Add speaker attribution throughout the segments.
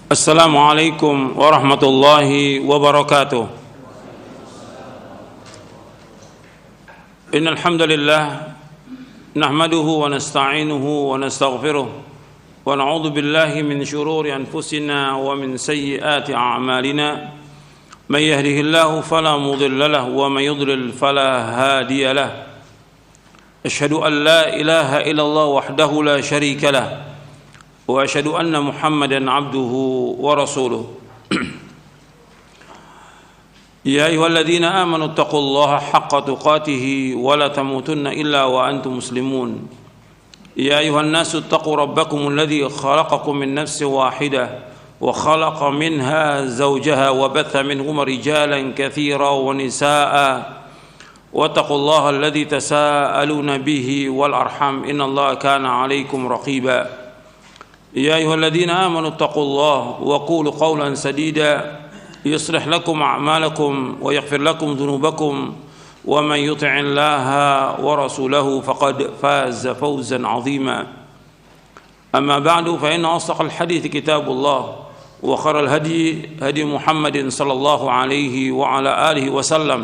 Speaker 1: Assalamualaikum warahmatullahi wabarakatuh. Innal hamdalillah nahmaduhu wa nasta'inuhu wa nastaghfiruh wa na'udzu billahi min shururi anfusina wa min sayyiati a'malina. May yahdihillahu fala mudilla lahu wa may yudlil fala hadiya lahu. Asyhadu an la ilaha illallah wahdahu la syarika lahu wa asyhadu anna Muhammadan abduhu wa rasuluh. Ya ayyuhalladzina amanu taqullaha haqqa tuqatih wa la tamutunna illa wa antum muslimun. Ya ayyuhan nasu taqu rabbakum alladzi khalaqakum min nafsin wahidah wa khalaqa minha zawjaha wa batha minhuma rijalan katsiran wa nisaa'a wattaqullaha alladzi tasaaluna bihi wal arham innallaha kana 'alaikum raqiba. يا أيها الذين آمنوا اتقوا الله وقولوا قولا سديدا يصلح لكم أعمالكم ويغفر لكم ذنوبكم ومن يطع الله ورسوله فقد فاز فوزا عظيما. أما بعد فإن أصدق الحديث كتاب الله وخير الهدي هدي محمد صلى الله عليه وعلى آله وسلم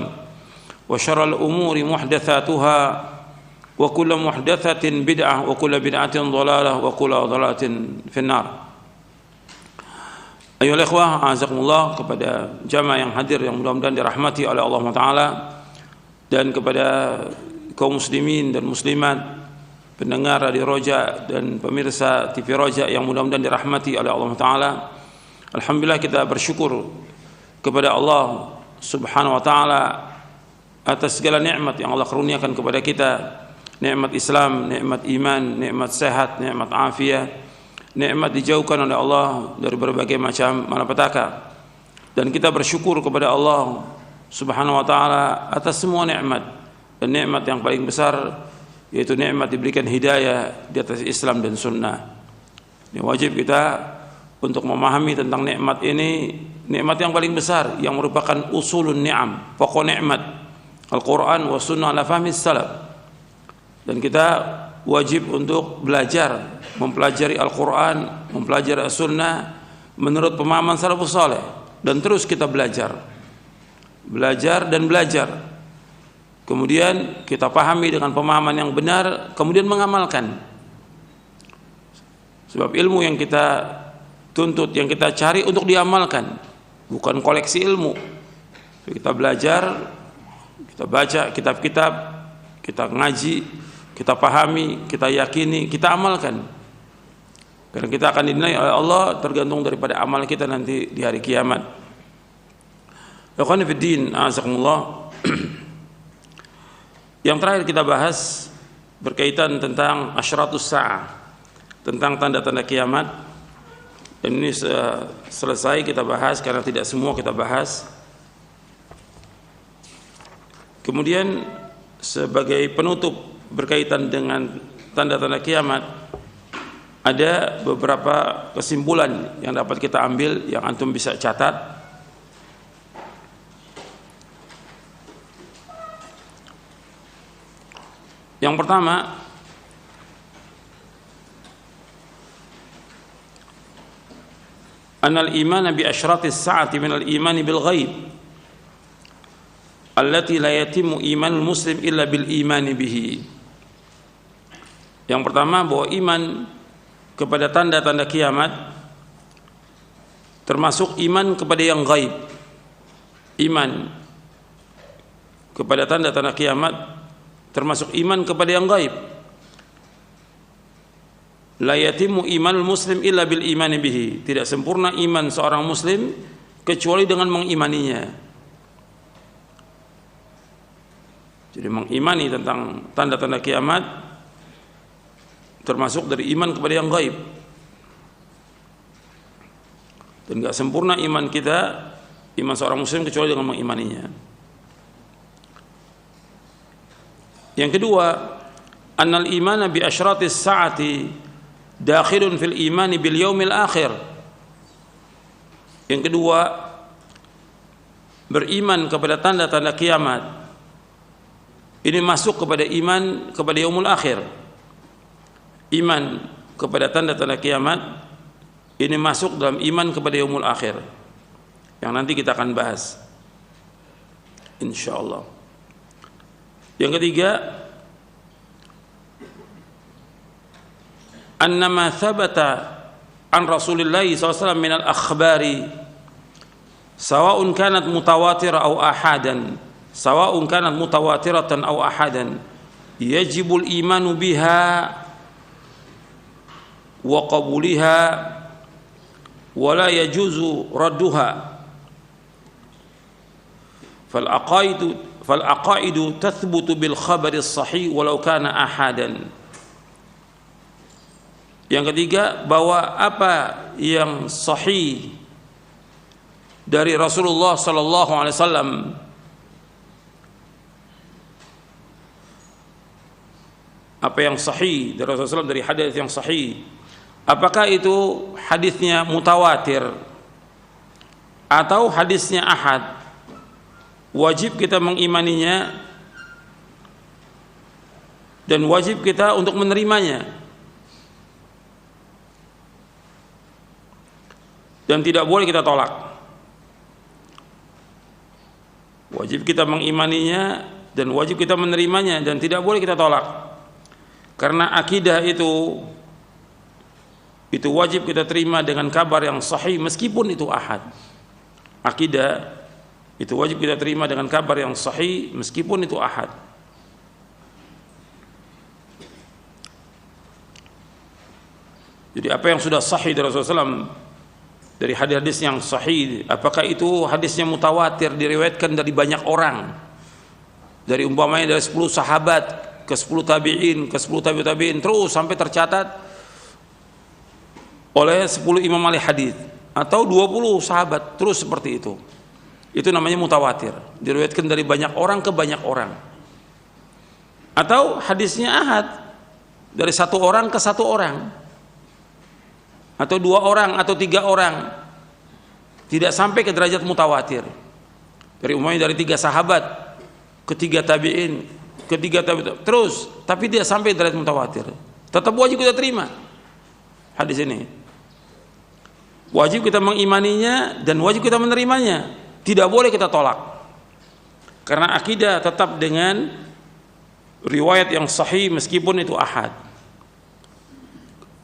Speaker 1: وشر الأمور محدثاتها وكل محدثة بدعة وكل بدعة ضلالة وكل ضلالة في النار. Ayolah ikhwah, azakumullah, kepada jamaah yang hadir yang mudah-mudahan dirahmati oleh Allah Ta'ala, dan kepada kaum muslimin dan muslimat, pendengar Radio Roja dan pemirsa TV Roja yang mudah-mudahan dirahmati oleh Allah Ta'ala. Alhamdulillah, kita bersyukur kepada Allah Subhanahu Wa Ta'ala atas segala nikmat yang Allah karuniakan kepada kita. Nikmat Islam, nikmat iman, nikmat sehat, nikmat afiat, nikmat dijauhkan oleh Allah dari berbagai macam malapetaka. Dan kita bersyukur kepada Allah Subhanahu wa taala atas semua nikmat. Dan nikmat yang paling besar yaitu nikmat diberikan hidayah di atas Islam dan sunnah. Ini wajib kita untuk memahami tentang nikmat ini, nikmat yang paling besar yang merupakan usulun ni'am, pokok nikmat, Al-Qur'an wa sunnah ala fahmi salaf. Dan kita wajib untuk belajar, mempelajari Al-Quran, mempelajari As-Sunnah menurut pemahaman salafus saleh, dan terus kita belajar dan belajar. Kemudian kita pahami dengan pemahaman yang benar, kemudian mengamalkan. Sebab ilmu yang kita tuntut, yang kita cari untuk diamalkan, bukan koleksi ilmu. Kita belajar, kita baca kitab-kitab, kita ngaji, kita pahami, kita yakini, kita amalkan. Karena kita akan dinilai oleh Allah tergantung daripada amal kita nanti di hari kiamat. Ikhwani fid din, azakumullah. Yang terakhir kita bahas berkaitan tentang asyratus sa'ah, tentang tanda-tanda kiamat. Dan ini selesai kita bahas karena tidak semua kita bahas. Kemudian sebagai penutup berkaitan dengan tanda-tanda kiamat, ada beberapa kesimpulan yang dapat kita ambil, yang antum bisa catat. Yang pertama, anal iman bi asyratis sa'ati minal iman bil ghaib allati la yatimu imanul muslim illa bil imani bihi. Yang pertama, bahwa iman kepada tanda-tanda kiamat termasuk iman kepada yang gaib. Iman kepada tanda-tanda kiamat termasuk iman kepada yang gaib. La yatimu imanul muslim illa bil imani bihi. Tidak sempurna iman seorang muslim kecuali dengan mengimaninya. Jadi mengimani tentang tanda-tanda kiamat termasuk dari iman kepada yang gaib. Dan enggak sempurna iman kita, iman seorang muslim, kecuali dengan mengimaninya. Yang kedua, annal imana bi asyratis sa'ati dakhilun fil imani bil yaumil akhir. Yang kedua, beriman kepada tanda-tanda kiamat ini masuk kepada iman kepada yaumul akhir. Iman kepada tanda-tanda kiamat Ini masuk dalam iman kepada yaumul akhir yang nanti kita akan bahas insyaallah. Yang ketiga, annama thabata an Rasulillah SAW min al-akhbari sawa'un kanat mutawatirah aw ahadan sawa'un kanat mutawatiratan aw ahadan yajibul imanu biha wa qabuliha wa la yajuzu radduha fal aqaidu tathbutu bil khabari sahih walau kana ahadan. Yang ketiga, bahwa apa yang sahih dari Rasulullah sallallahu alaihi wasallam apa yang sahih dari Rasulullah dari hadis yang sahih, apakah itu hadisnya mutawatir atau hadisnya ahad, wajib kita mengimaninya dan wajib kita untuk menerimanya, dan tidak boleh kita tolak. Wajib kita mengimaninya dan wajib kita menerimanya dan tidak boleh kita tolak. Karena akidah itu wajib kita terima dengan kabar yang sahih meskipun itu ahad. Akidah itu wajib kita terima dengan kabar yang sahih meskipun itu ahad. Jadi apa yang sudah sahih dari Rasulullah SAW, dari hadis-hadis yang sahih, apakah itu hadisnya mutawatir, diriwayatkan dari banyak orang, dari umpamanya dari 10 sahabat ke 10 tabi'in, ke 10 tabi'in, terus sampai tercatat oleh 10 imam ahli hadis atau 20 sahabat, terus seperti itu. Itu namanya mutawatir, diriwayatkan dari banyak orang ke banyak orang. Atau hadisnya ahad, dari 1 orang ke 1 orang, atau 2 orang atau 3 orang, tidak sampai ke derajat mutawatir. Dari umumnya dari 3 sahabat ke 3 tabi'in, ketiga terus, tapi dia sampai derajat mutawatir, tetap wajib kita terima hadis ini. Wajib kita mengimaninya dan wajib kita menerimanya, tidak boleh kita tolak. Karena akidah tetap dengan riwayat yang sahih meskipun itu ahad.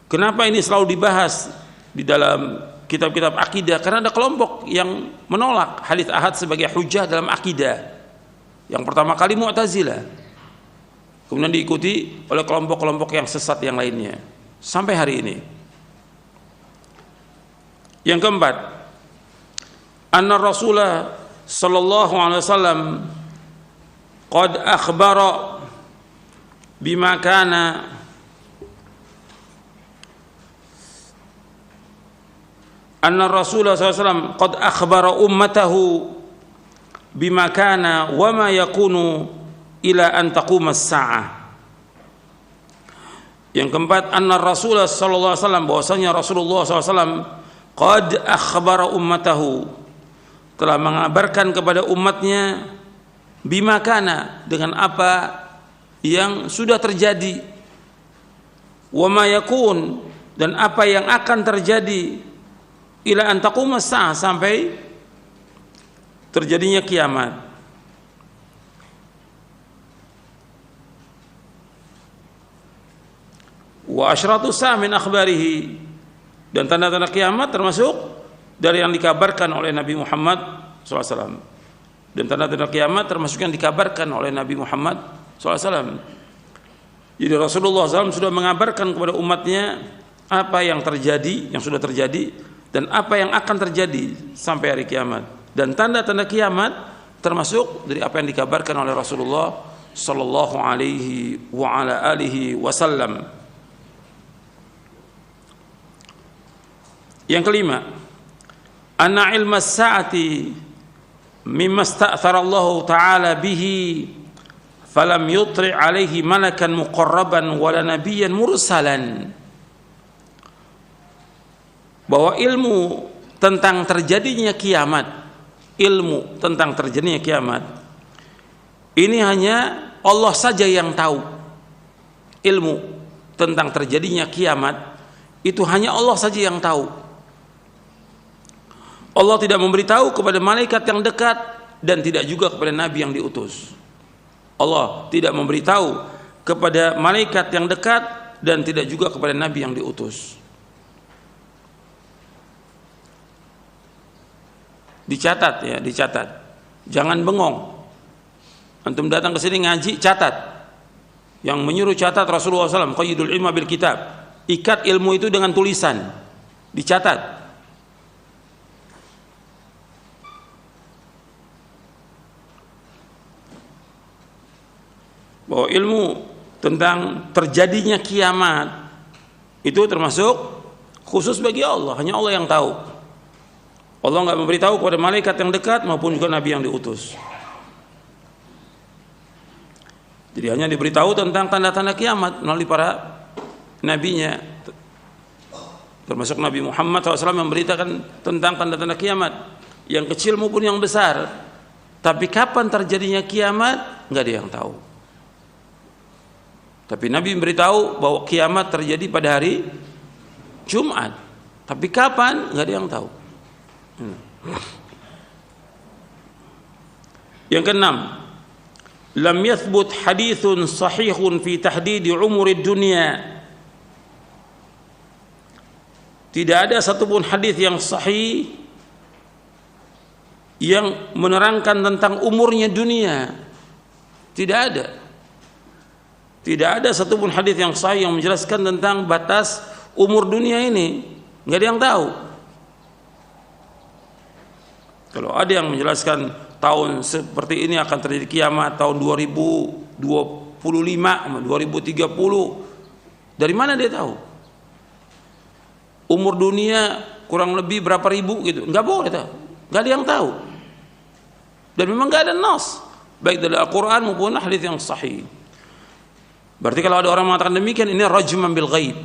Speaker 1: Kenapa ini selalu dibahas di dalam kitab-kitab akidah? Karena ada kelompok yang menolak hadis ahad sebagai hujah dalam akidah. Yang pertama kali Mu'tazilah, kemudian diikuti oleh kelompok-kelompok yang sesat yang lainnya sampai hari ini. Yang keempat, anna Rasulullah sallallahu alaihi wasallam qad akhbara bima kana anna Rasulullah sallallahu alaihi wasallam qad akhbara ummatahu bima kana wa ma yakunu ila an taqumas sa'ah. Yang keempat, anna Rasulullah sallallahu alaihi wasallam, bahwasanya Rasulullah sallallahu alaihi wasallam qad akhbara ummatahu, telah mengabarkan kepada umatnya, bima kana, dengan apa yang sudah terjadi, wa ma yakun, dan apa yang akan terjadi, ila an taqumas sa'ah, sampai terjadinya kiamat. Wa asyratu sa' min akhbarihi, dan tanda-tanda kiamat termasuk dari yang dikabarkan oleh Nabi Muhammad SAW. Dan tanda-tanda kiamat termasuk yang dikabarkan oleh Nabi Muhammad SAW. Jadi Rasulullah SAW sudah mengabarkan kepada umatnya apa yang terjadi, yang sudah terjadi, dan apa yang akan terjadi sampai hari kiamat. Dan tanda-tanda kiamat termasuk dari apa yang dikabarkan oleh Rasulullah sallallahu alaihi wa ala alihi wasallam. Yang kelima, anna ilma as-sa'ati mimma ista'thara Allah Ta'ala bihi falam yutri' alaihi malakan muqarraban wala nabiyyan mursalan. Bahwa ilmu tentang terjadinya kiamat, ilmu tentang terjadinya kiamat ini hanya Allah saja yang tahu. Ilmu tentang terjadinya kiamat itu hanya Allah saja yang tahu. Allah tidak memberitahu kepada malaikat yang dekat dan tidak juga kepada nabi yang diutus. Allah tidak memberitahu kepada malaikat yang dekat dan tidak juga kepada nabi yang diutus. Dicatat ya, dicatat. Jangan bengong. Antum datang ke sini ngaji, catat. Yang menyuruh catat Rasulullah SAW, qayyidul ilma bil kitab. Ikat ilmu itu dengan tulisan. Dicatat. Bahwa ilmu tentang terjadinya kiamat itu termasuk khusus bagi Allah, hanya Allah yang tahu. Allah enggak memberitahu kepada malaikat yang dekat maupun juga nabi yang diutus. Jadi hanya diberitahu tentang tanda-tanda kiamat melalui para nabinya, termasuk Nabi Muhammad SAW memberitakan tentang tanda-tanda kiamat yang kecil maupun yang besar. Tapi kapan terjadinya kiamat nggak ada yang tahu. Tapi Nabi memberitahu bahwa kiamat terjadi pada hari Jumat. Tapi kapan nggak ada yang tahu. Yang keenam, lam yathbut hadithun sahihun fi tahdidi umuri dunia. Tidak ada satupun hadis yang sahih yang menerangkan tentang umurnya dunia. Tidak ada. Tidak ada satupun hadis yang sahih yang menjelaskan tentang batas umur dunia ini. Nggak ada yang tahu. Kalau ada yang menjelaskan tahun seperti ini akan terjadi kiamat tahun 2025, 2030, dari mana dia tahu? Umur dunia kurang lebih berapa ribu gitu? Nggak boleh tahu. Nggak ada yang tahu. Dan memang nggak ada nas, baik dari Al-Quran maupun hadis yang sahih. Berarti kalau ada orang mengatakan demikian, ini rajman bil ghaib.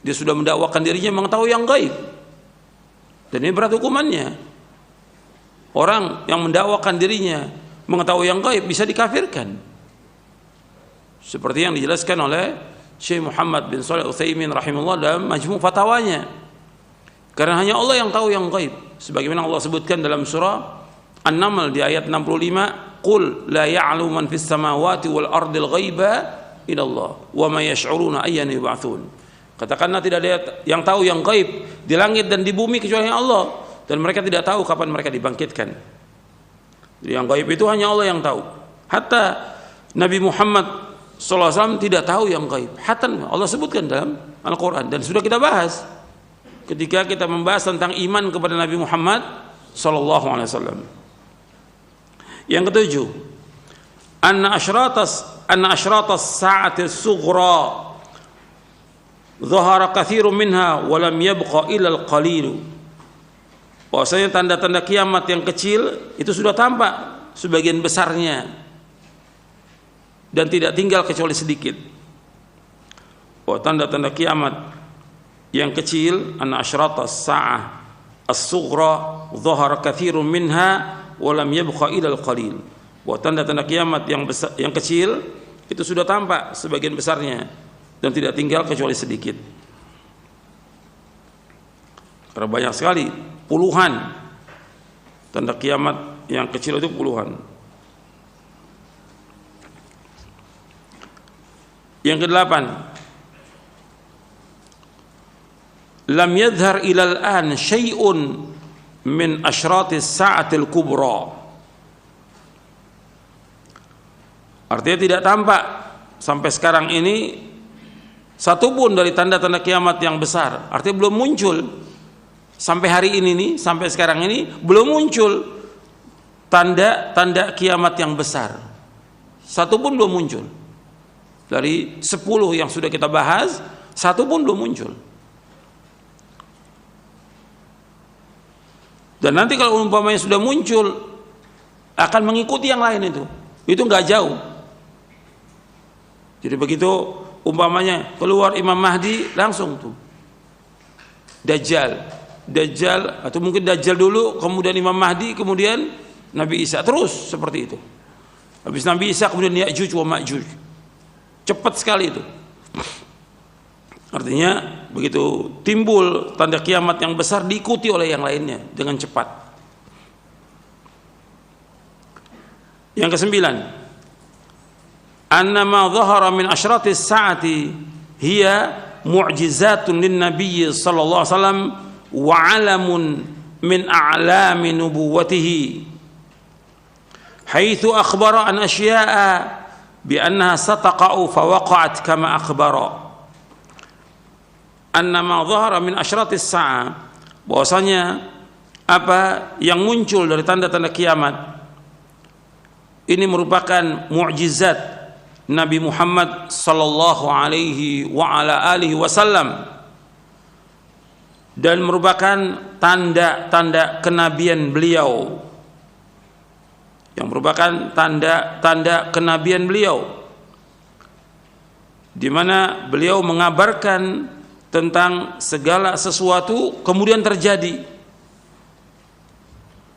Speaker 1: Dia sudah mendakwakan dirinya mengetahui yang gaib. Dan ini berat hukumannya. Orang yang mendakwakan dirinya mengetahui yang gaib bisa dikafirkan. Seperti yang dijelaskan oleh Syekh Muhammad bin Shalih Al-Utsaimin rahimahullah dalam majmu' fatwanya. Karena hanya Allah yang tahu yang gaib. Sebagaimana Allah sebutkan dalam surah An-Naml di ayat 65, "Qul la ya'lamu man fis samawati wal ardil ghaiba illa Allah wa ma yash'uruna ayyana yub'atsun." Katakanlah tidak ada yang tahu yang gaib di langit dan di bumi kecuali Allah. Dan mereka tidak tahu kapan mereka dibangkitkan. Jadi yang gaib itu hanya Allah yang tahu. Hatta Nabi Muhammad SAW tidak tahu yang gaib. Hatta Allah sebutkan dalam Al-Quran. Dan sudah kita bahas ketika kita membahas tentang iman kepada Nabi Muhammad SAW. Yang ketujuh, anna asyratas sa'ati sughra dhahara kathirun minha wa lam yabqa illa al-qalilu. Bahwasanya tanda-tanda kiamat yang kecil itu sudah tampak sebagian besarnya dan tidak tinggal kecuali sedikit. Bahwa tanda-tanda kiamat yang kecil, anna asyratas sa'ah as-sughra dhahara kathirun minha wa lam yabqa illa al-qalil. Bahwa tanda-tanda kiamat yang besar, yang kecil itu sudah tampak sebagian besarnya dan tidak tinggal kecuali sedikit. Karena banyak sekali, puluhan tanda kiamat yang kecil itu puluhan. Yang kedelapan, lam yadhhar ilal an syai'un min asyratis sa'atil kubra. Artinya tidak tampak sampai sekarang ini satupun dari tanda-tanda kiamat yang besar. Artinya belum muncul. Sampai hari ini nih, sampai sekarang ini belum muncul tanda-tanda kiamat yang besar. Satu pun belum muncul. Dari 10 yang sudah kita bahas, satu pun belum muncul. Dan nanti kalau umpamanya sudah muncul, akan mengikuti yang lain itu. Itu nggak jauh. Jadi begitu umpamanya keluar Imam Mahdi, langsung tuh Dajjal atau mungkin Dajjal dulu, kemudian Imam Mahdi, kemudian Nabi Isa, terus seperti itu. Habis Nabi Isa kemudian Ya'juj wa Ma'juj. Cepat sekali itu. Artinya begitu timbul tanda kiamat yang besar diikuti oleh yang lainnya dengan cepat. Yang kesembilan, anna ma dhahara min asyratis sa'ati hiya mu'jizatun lin nabiy sallallahu alaihi wasallam wa 'alamun min a'lami nubuwwatihi haitsu akhbara an asya'a bi annaha sataqa'u fa waqa'at kama akhbara. Anna ma dhahara min asyratis sa'ah, bahwasanya apa yang muncul dari tanda-tanda kiamat ini merupakan mukjizat Nabi Muhammad sallallahu alaihi wa ala alihi wasallam dan merupakan tanda-tanda kenabian beliau, yang merupakan tanda-tanda kenabian beliau, di mana beliau mengabarkan tentang segala sesuatu kemudian terjadi.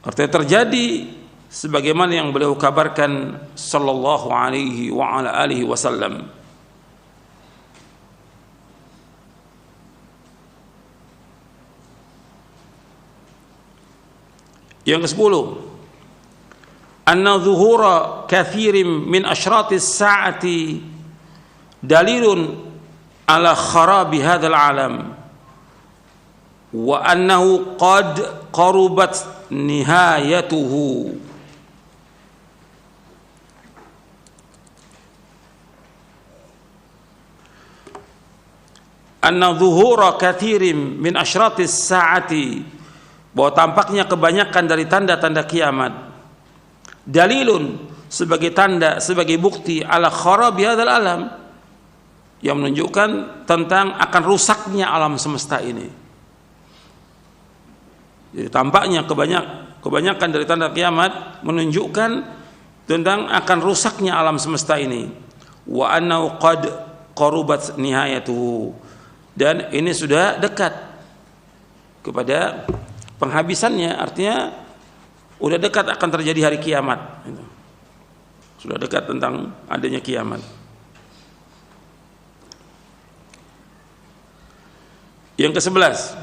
Speaker 1: Artinya terjadi sebagaimana yang beliau kabarkan sallallahu alaihi wa ala alihi wasallam. Yang ke-10, anna zuhura kathirin min asyratis sa'ati dalilun ala kharabi hadzal alam wa annahu qad qarubat nihayatuhu. Anna zuhura kathirin min asyratis sa'ati, bahwa tampaknya kebanyakan dari tanda-tanda kiamat, dalilun sebagai tanda, sebagai bukti ala kharabi hadzal alam, yang menunjukkan tentang akan rusaknya alam semesta ini. Jadi tampaknya kebanyakan dari tanda kiamat menunjukkan tentang akan rusaknya alam semesta ini. Wa annahu qad qarubat nihayatuhu, dan ini sudah dekat kepada penghabisannya, artinya sudah dekat akan terjadi hari kiamat. Sudah dekat tentang adanya kiamat. Yang ke-11,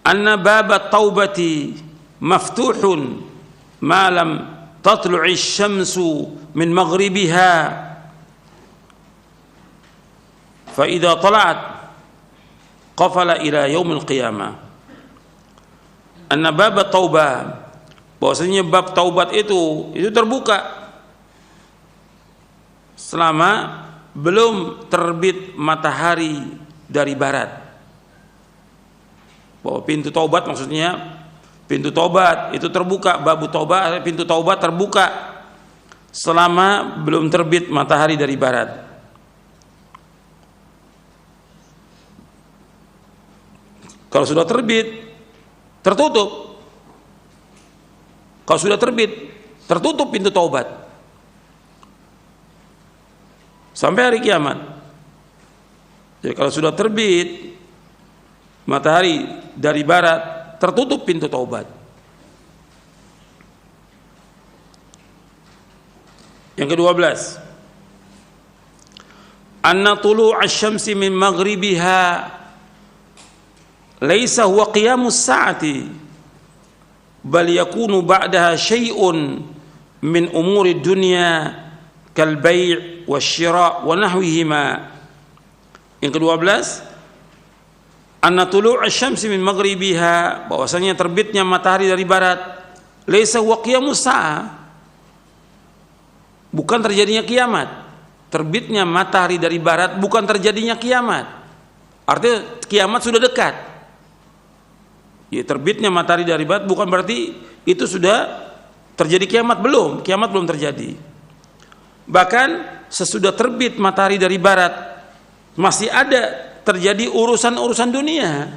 Speaker 1: anna baba taubati maftuhun ma lam tatlu'i syamsu min maghribiha fa idza tala'at qafala ila yaumil qiyamah. Anna baba taubah, bahwasanya bab taubat itu terbuka selama belum terbit matahari dari barat. Bahwa pintu taubat, maksudnya pintu taubat itu terbuka, babu taubat, pintu taubat terbuka selama belum terbit matahari dari barat. Kalau sudah terbit, tertutup. Kalau sudah terbit, tertutup pintu taubat sampai hari kiamat. Jadi kalau sudah terbit matahari dari barat, tertutup pintu taubat. Yang ke-12, anna tulu'a asy-syamsi min maghribiha laisa huwa qiyamus sa'ati bal yakunu ba'daha syai'un min umuri dunya kal bai' wasyira' wa nahwihima. Yang ke-12, anna tulu'a asy-syamsi min maghribiha, bahwasanya terbitnya matahari dari barat, laisa huwa qiyamus sa'ah, bukan terjadinya kiamat. Terbitnya matahari dari barat bukan terjadinya kiamat. Artinya kiamat sudah dekat. Ya, terbitnya matahari dari barat bukan berarti itu sudah terjadi kiamat, belum. Kiamat belum terjadi. Bahkan sesudah terbit matahari dari barat masih ada terjadi urusan-urusan dunia.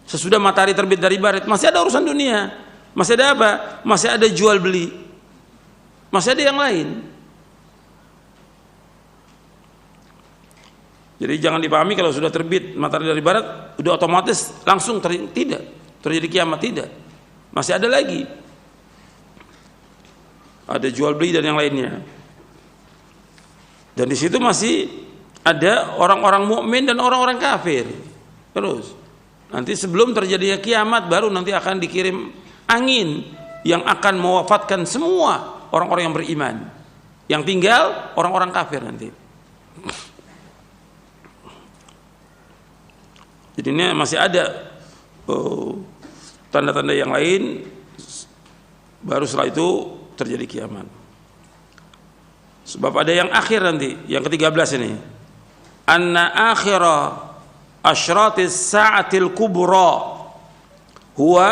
Speaker 1: Sesudah matahari terbit dari barat masih ada urusan dunia. Masih ada apa? Masih ada jual beli. Masih ada yang lain. Jadi jangan dipahami kalau sudah terbit matahari dari barat sudah otomatis langsung tidak terjadi kiamat, tidak. Masih ada lagi. Ada jual beli dan yang lainnya. Dan di situ masih ada orang-orang mukmin dan orang-orang kafir. Terus nanti sebelum terjadinya kiamat baru nanti akan dikirim angin yang akan mewafatkan semua orang-orang yang beriman. Yang tinggal orang-orang kafir nanti. Jadi ini masih ada tanda-tanda yang lain, baru setelah itu terjadi kiamat. Sebab ada yang akhir nanti, yang ke-13 ini. Anna akhira asyratis sa'atil kubra huwa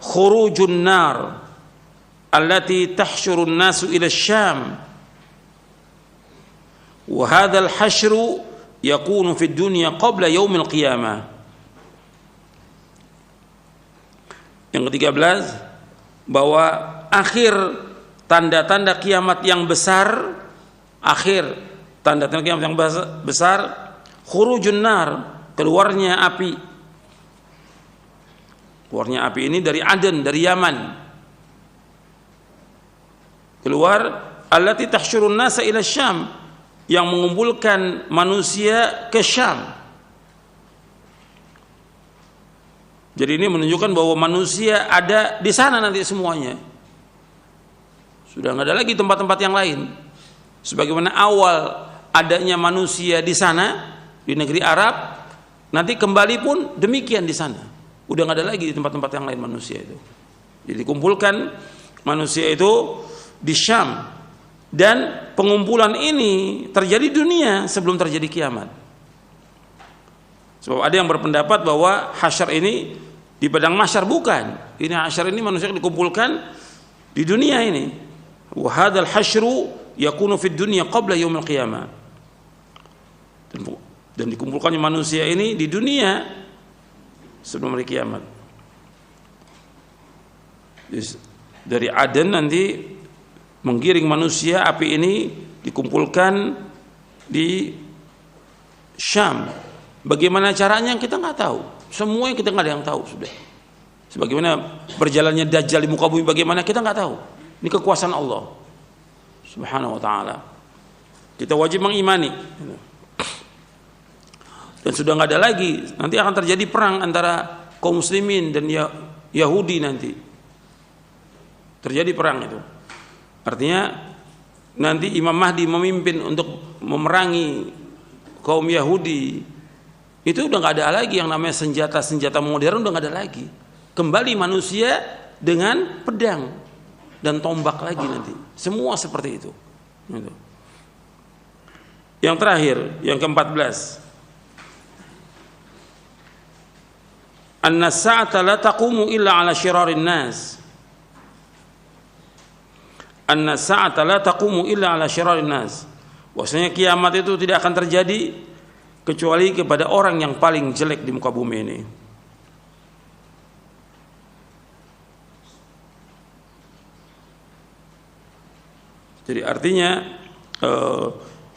Speaker 1: khurujun nar allati tahsyurun nasu ila syam. Wa hadzal hasyru yakunu fid dunya qabla yaumil qiyamah. Yang ke-13, bahwa akhir tanda-tanda kiamat yang besar, akhir tanda-tanda kiamat yang besar, khurujun nar, keluarnya api. Keluarnya api ini dari Aden, dari Yaman. Keluar allati tahsyurun nasa ila Syam, yang mengumpulkan manusia ke Syam. Jadi ini menunjukkan bahwa manusia ada di sana nanti semuanya. Sudah nggak ada lagi tempat-tempat yang lain. Sebagaimana awal adanya manusia di sana, di negeri Arab, nanti kembali pun demikian di sana. Udah nggak ada lagi di tempat-tempat yang lain manusia itu. Jadi kumpulkan manusia itu di Syam. Dan pengumpulan ini terjadi di dunia sebelum terjadi kiamat. Sebab ada yang berpendapat bahwa hasyar ini di padang mahsyar, bukan. Ini hasyar ini manusia dikumpulkan di dunia ini. Wa hadzal hasyru yakunu fid dunya qabla yaumil qiyamah. Dan dikumpulkannya manusia ini di dunia sebelum hari kiamat. Dari Aden nanti menggiring manusia, api ini dikumpulkan di Syam. Bagaimana caranya kita nggak tahu. Semua yang kita nggak ada yang tahu sudah. Sebagaimana berjalannya Dajjal di muka bumi, bagaimana kita nggak tahu. Ini kekuasaan Allah Subhanahu wa taala. Kita wajib mengimani. Dan sudah nggak ada lagi. Nanti akan terjadi perang antara kaum muslimin dan Yahudi nanti. Terjadi perang itu. Artinya nanti Imam Mahdi memimpin untuk memerangi kaum Yahudi. Itu udah nggak ada lagi yang namanya senjata-senjata modern, udah nggak ada lagi. Kembali manusia dengan pedang dan tombak lagi nanti. Semua seperti itu. Yang terakhir, yang ke-14. Anna sa'ata la taqumu illa ala syirarin nas. Anna sa'ata la taqumu illa ala syirarin nas. Bahwasanya kiamat itu tidak akan terjadi kecuali kepada orang yang paling jelek di muka bumi ini. Jadi artinya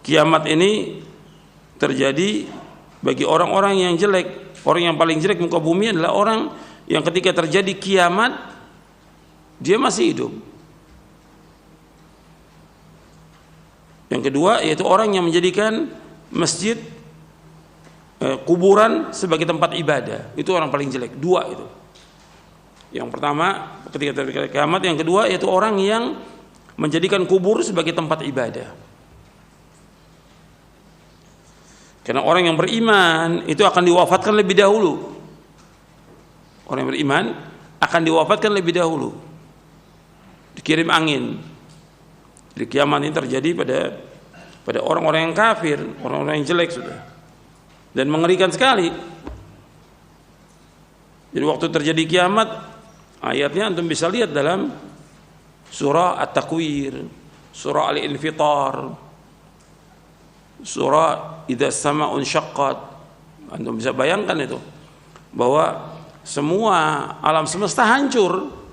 Speaker 1: kiamat ini terjadi bagi orang-orang yang jelek. Orang yang paling jelek di muka bumi adalah orang yang ketika terjadi kiamat dia masih hidup. Yang kedua yaitu orang yang menjadikan masjid, kuburan sebagai tempat ibadah. Itu orang paling jelek. Dua itu. Yang pertama ketika terjadi kiamat, yang kedua yaitu orang yang menjadikan kubur sebagai tempat ibadah. Karena orang yang beriman itu akan diwafatkan lebih dahulu. Orang yang beriman akan diwafatkan lebih dahulu. Dikirim angin. Jadi kiamat ini terjadi pada orang-orang yang kafir, orang-orang yang jelek sudah. Dan mengerikan sekali. Jadi waktu terjadi kiamat, ayatnya antum bisa lihat dalam surah At-Takwir, surah Al-Infitar, surah Idza Sama'un Syaqqat. Antum bisa bayangkan itu, bahwa semua alam semesta hancur.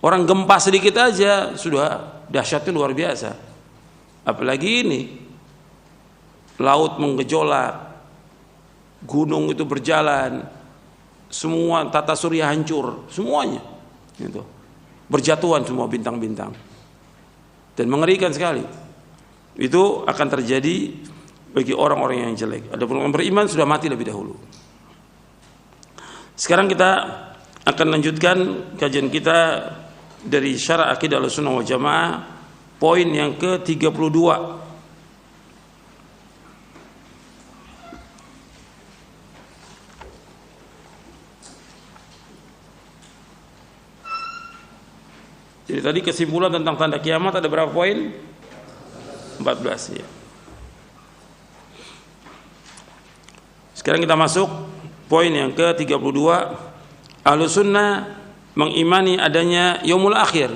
Speaker 1: Orang gempa sedikit aja sudah dahsyatnya luar biasa. Apalagi ini laut menggejolak, gunung itu berjalan, semua tata surya hancur, semuanya gitu. Berjatuhan semua bintang-bintang. Dan mengerikan sekali. Itu akan terjadi bagi orang-orang yang jelek. Adapun orang beriman sudah mati lebih dahulu. Sekarang kita akan lanjutkan kajian kita dari Syarah Aqidah Ahlussunnah wal Jamaah, poin yang ke-32. Jadi tadi kesimpulan tentang tanda kiamat ada berapa poin? 14 ya. Sekarang kita masuk poin yang ke-32. Ahlussunnah mengimani adanya yaumul akhir.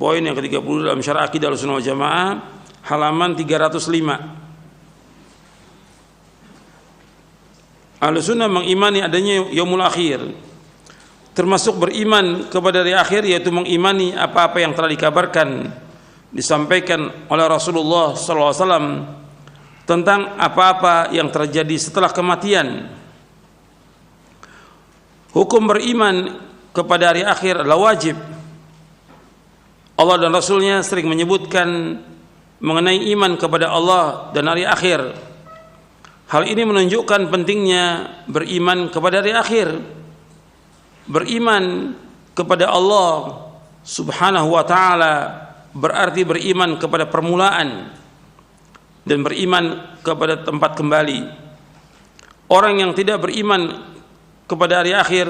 Speaker 1: Poin yang ke-30 dalam Syarah Aqidah Ahlussunnah wal Jamaah, halaman 305. Ahlussunnah mengimani adanya yaumul akhir. Termasuk beriman kepada hari akhir, yaitu mengimani apa-apa yang telah dikabarkan, disampaikan oleh Rasulullah SAW tentang apa-apa yang terjadi setelah kematian. Hukum beriman kepada hari akhir adalah wajib. Allah dan Rasulnya sering menyebutkan mengenai iman kepada Allah dan hari akhir. Hal ini menunjukkan pentingnya beriman kepada hari akhir. Beriman kepada Allah Subhanahu wa ta'ala berarti beriman kepada permulaan dan beriman kepada tempat kembali. Orang yang tidak beriman kepada hari akhir,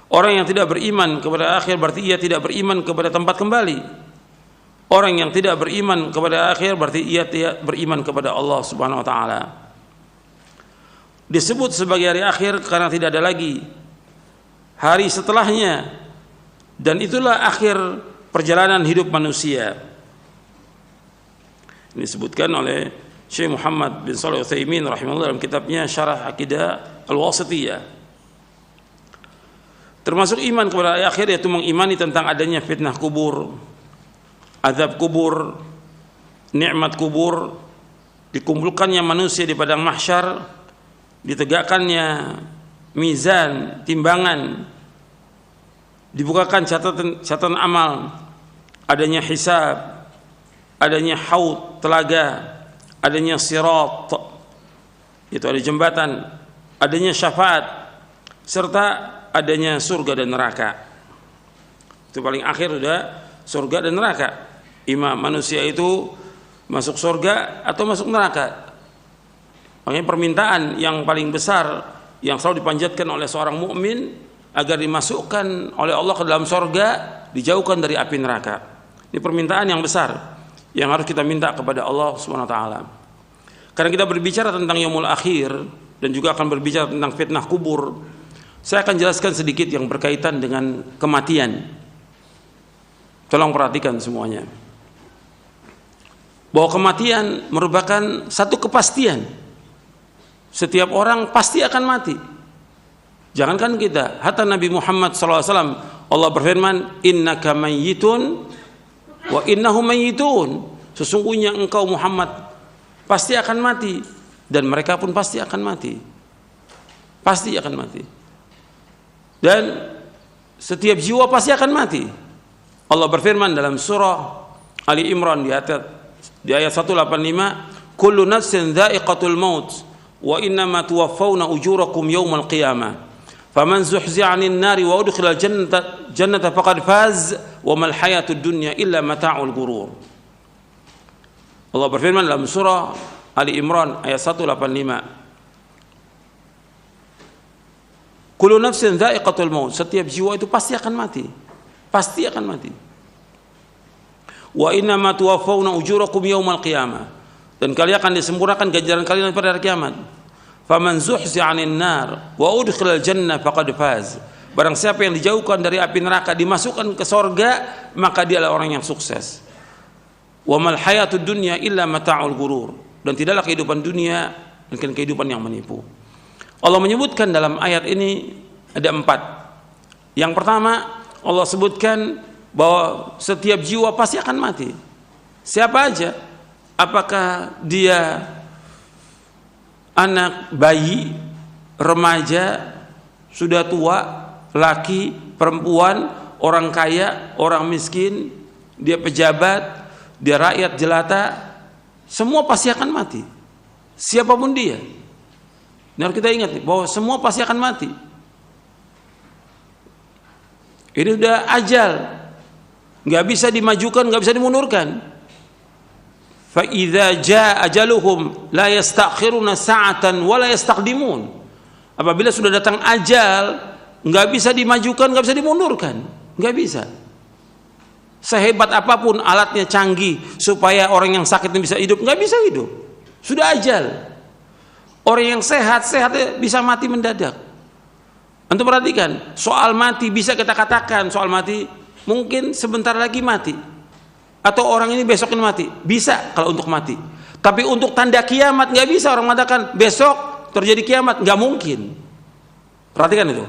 Speaker 1: orang yang tidak beriman kepada akhir berarti ia tidak beriman kepada tempat kembali. Orang yang tidak beriman kepada akhir berarti ia tidak beriman kepada Allah Subhanahu wa ta'ala. Disebut sebagai hari akhir karena tidak ada lagi hari setelahnya, dan itulah akhir perjalanan hidup manusia. Ini disebutkan oleh Syekh Muhammad bin Shalih Al-Utsaimin rahimahullah dalam kitabnya Syarah Aqidah Al-Wasithiyah. Termasuk iman kepada hari akhir yaitu mengimani tentang adanya fitnah kubur, azab kubur, nikmat kubur, dikumpulkannya manusia di padang mahsyar, ditegakkannya mizan, timbangan, dibukakan catatan amal, adanya hisab, adanya haud, telaga, adanya sirat, itu ada jembatan, adanya syafaat, serta adanya surga dan neraka. Itu paling akhir sudah surga dan neraka. Imam manusia itu masuk surga atau masuk neraka. Makanya permintaan yang paling besar yang selalu dipanjatkan oleh seorang mukmin agar dimasukkan oleh Allah ke dalam surga, dijauhkan dari api neraka. Ini permintaan yang besar yang harus kita minta kepada Allah Subhanahu wa taala. Karena kita berbicara tentang yaumul akhir dan juga akan berbicara tentang fitnah kubur, saya akan jelaskan sedikit yang berkaitan dengan kematian. Tolong perhatikan semuanya. Bahwa kematian merupakan satu kepastian. Setiap orang pasti akan mati. Jangankan kita, hatta Nabi Muhammad SAW, Allah berfirman, innaka mayyitun wa innahum mayyitun. Sesungguhnya engkau Muhammad pasti akan mati dan mereka pun pasti akan mati. Pasti akan mati. Dan setiap jiwa pasti akan mati. Allah berfirman dalam surah Ali Imran di ayat 185, kullu nafsin dha'iqatul maut wa innama tuwaffawna ujurakum yawmal qiyamah faman zuhzi'a 'anil nari wa udkhilal jannata faqad faz wa mal hayatud dunya illa mata'ul ghurur. Allah berfirman dalam surah Ali Imran ayat 185, kullu nafsin dha'iqatul maut, setiap jiwa itu pasti akan mati. Pasti akan mati. Wa innama tuwaffawna ujurakum yawmal qiyamah, dan kalian akan disempurnakan ganjaran kalian pada hari kiamat. Faman zuhzi'a 'anil nar wa udkhilal jannah faqad faz. Barang siapa yang dijauhkan dari api neraka, dimasukkan ke surga, maka dia adalah orang yang sukses. Wa mal hayatud dunya illa mata'ul ghurur, dan tidaklah kehidupan dunia melainkan kehidupan yang menipu. Allah menyebutkan dalam ayat ini ada 4. Yang pertama, Allah sebutkan bahwa setiap jiwa pasti akan mati. Siapa aja? Apakah dia anak, bayi, remaja, sudah tua, laki, perempuan, orang kaya, orang miskin, dia pejabat, dia rakyat jelata, semua pasti akan mati. Siapapun dia. Ini harus kita ingat bahwa semua pasti akan mati. Ini sudah ajal, nggak bisa dimajukan, nggak bisa dimundurkan. Fa idza jaa ajaluhum la yastakhiruna sa'atan wa la yastaqdimun. Apabila sudah datang ajal, nggak bisa dimajukan, nggak bisa dimundurkan, nggak bisa. Sehebat apapun alatnya canggih supaya orang yang sakit ini bisa hidup, nggak bisa hidup. Sudah ajal. Orang yang sehat bisa mati mendadak. Antum perhatikan, soal mati bisa kita katakan soal mati mungkin sebentar lagi mati, atau orang ini besok ini mati, bisa kalau untuk mati. Tapi untuk tanda kiamat nggak bisa orang mengatakan besok terjadi kiamat, nggak mungkin. Perhatikan itu.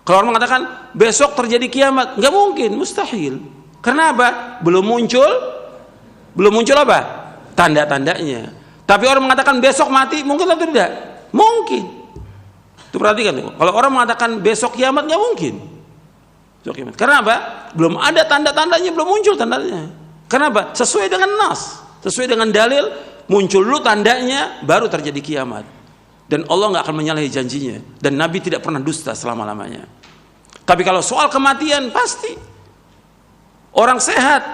Speaker 1: Kalau orang mengatakan besok terjadi kiamat, nggak mungkin, mustahil. Karena apa? Belum muncul apa? Tanda-tandanya. Tapi orang mengatakan besok mati, mungkin atau tidak? Mungkin. Itu perhatikan tuh. Kalau orang mengatakan besok kiamat, nggak mungkin. Besok kiamat. Karena apa? Belum ada tanda-tandanya, belum muncul tandanya. Karena apa? Sesuai dengan nas, sesuai dengan dalil, muncul dulu tandanya, baru terjadi kiamat. Dan Allah nggak akan menyalahi janjinya. Dan Nabi tidak pernah dusta selama-lamanya. Tapi kalau soal kematian, pasti. Orang sehat,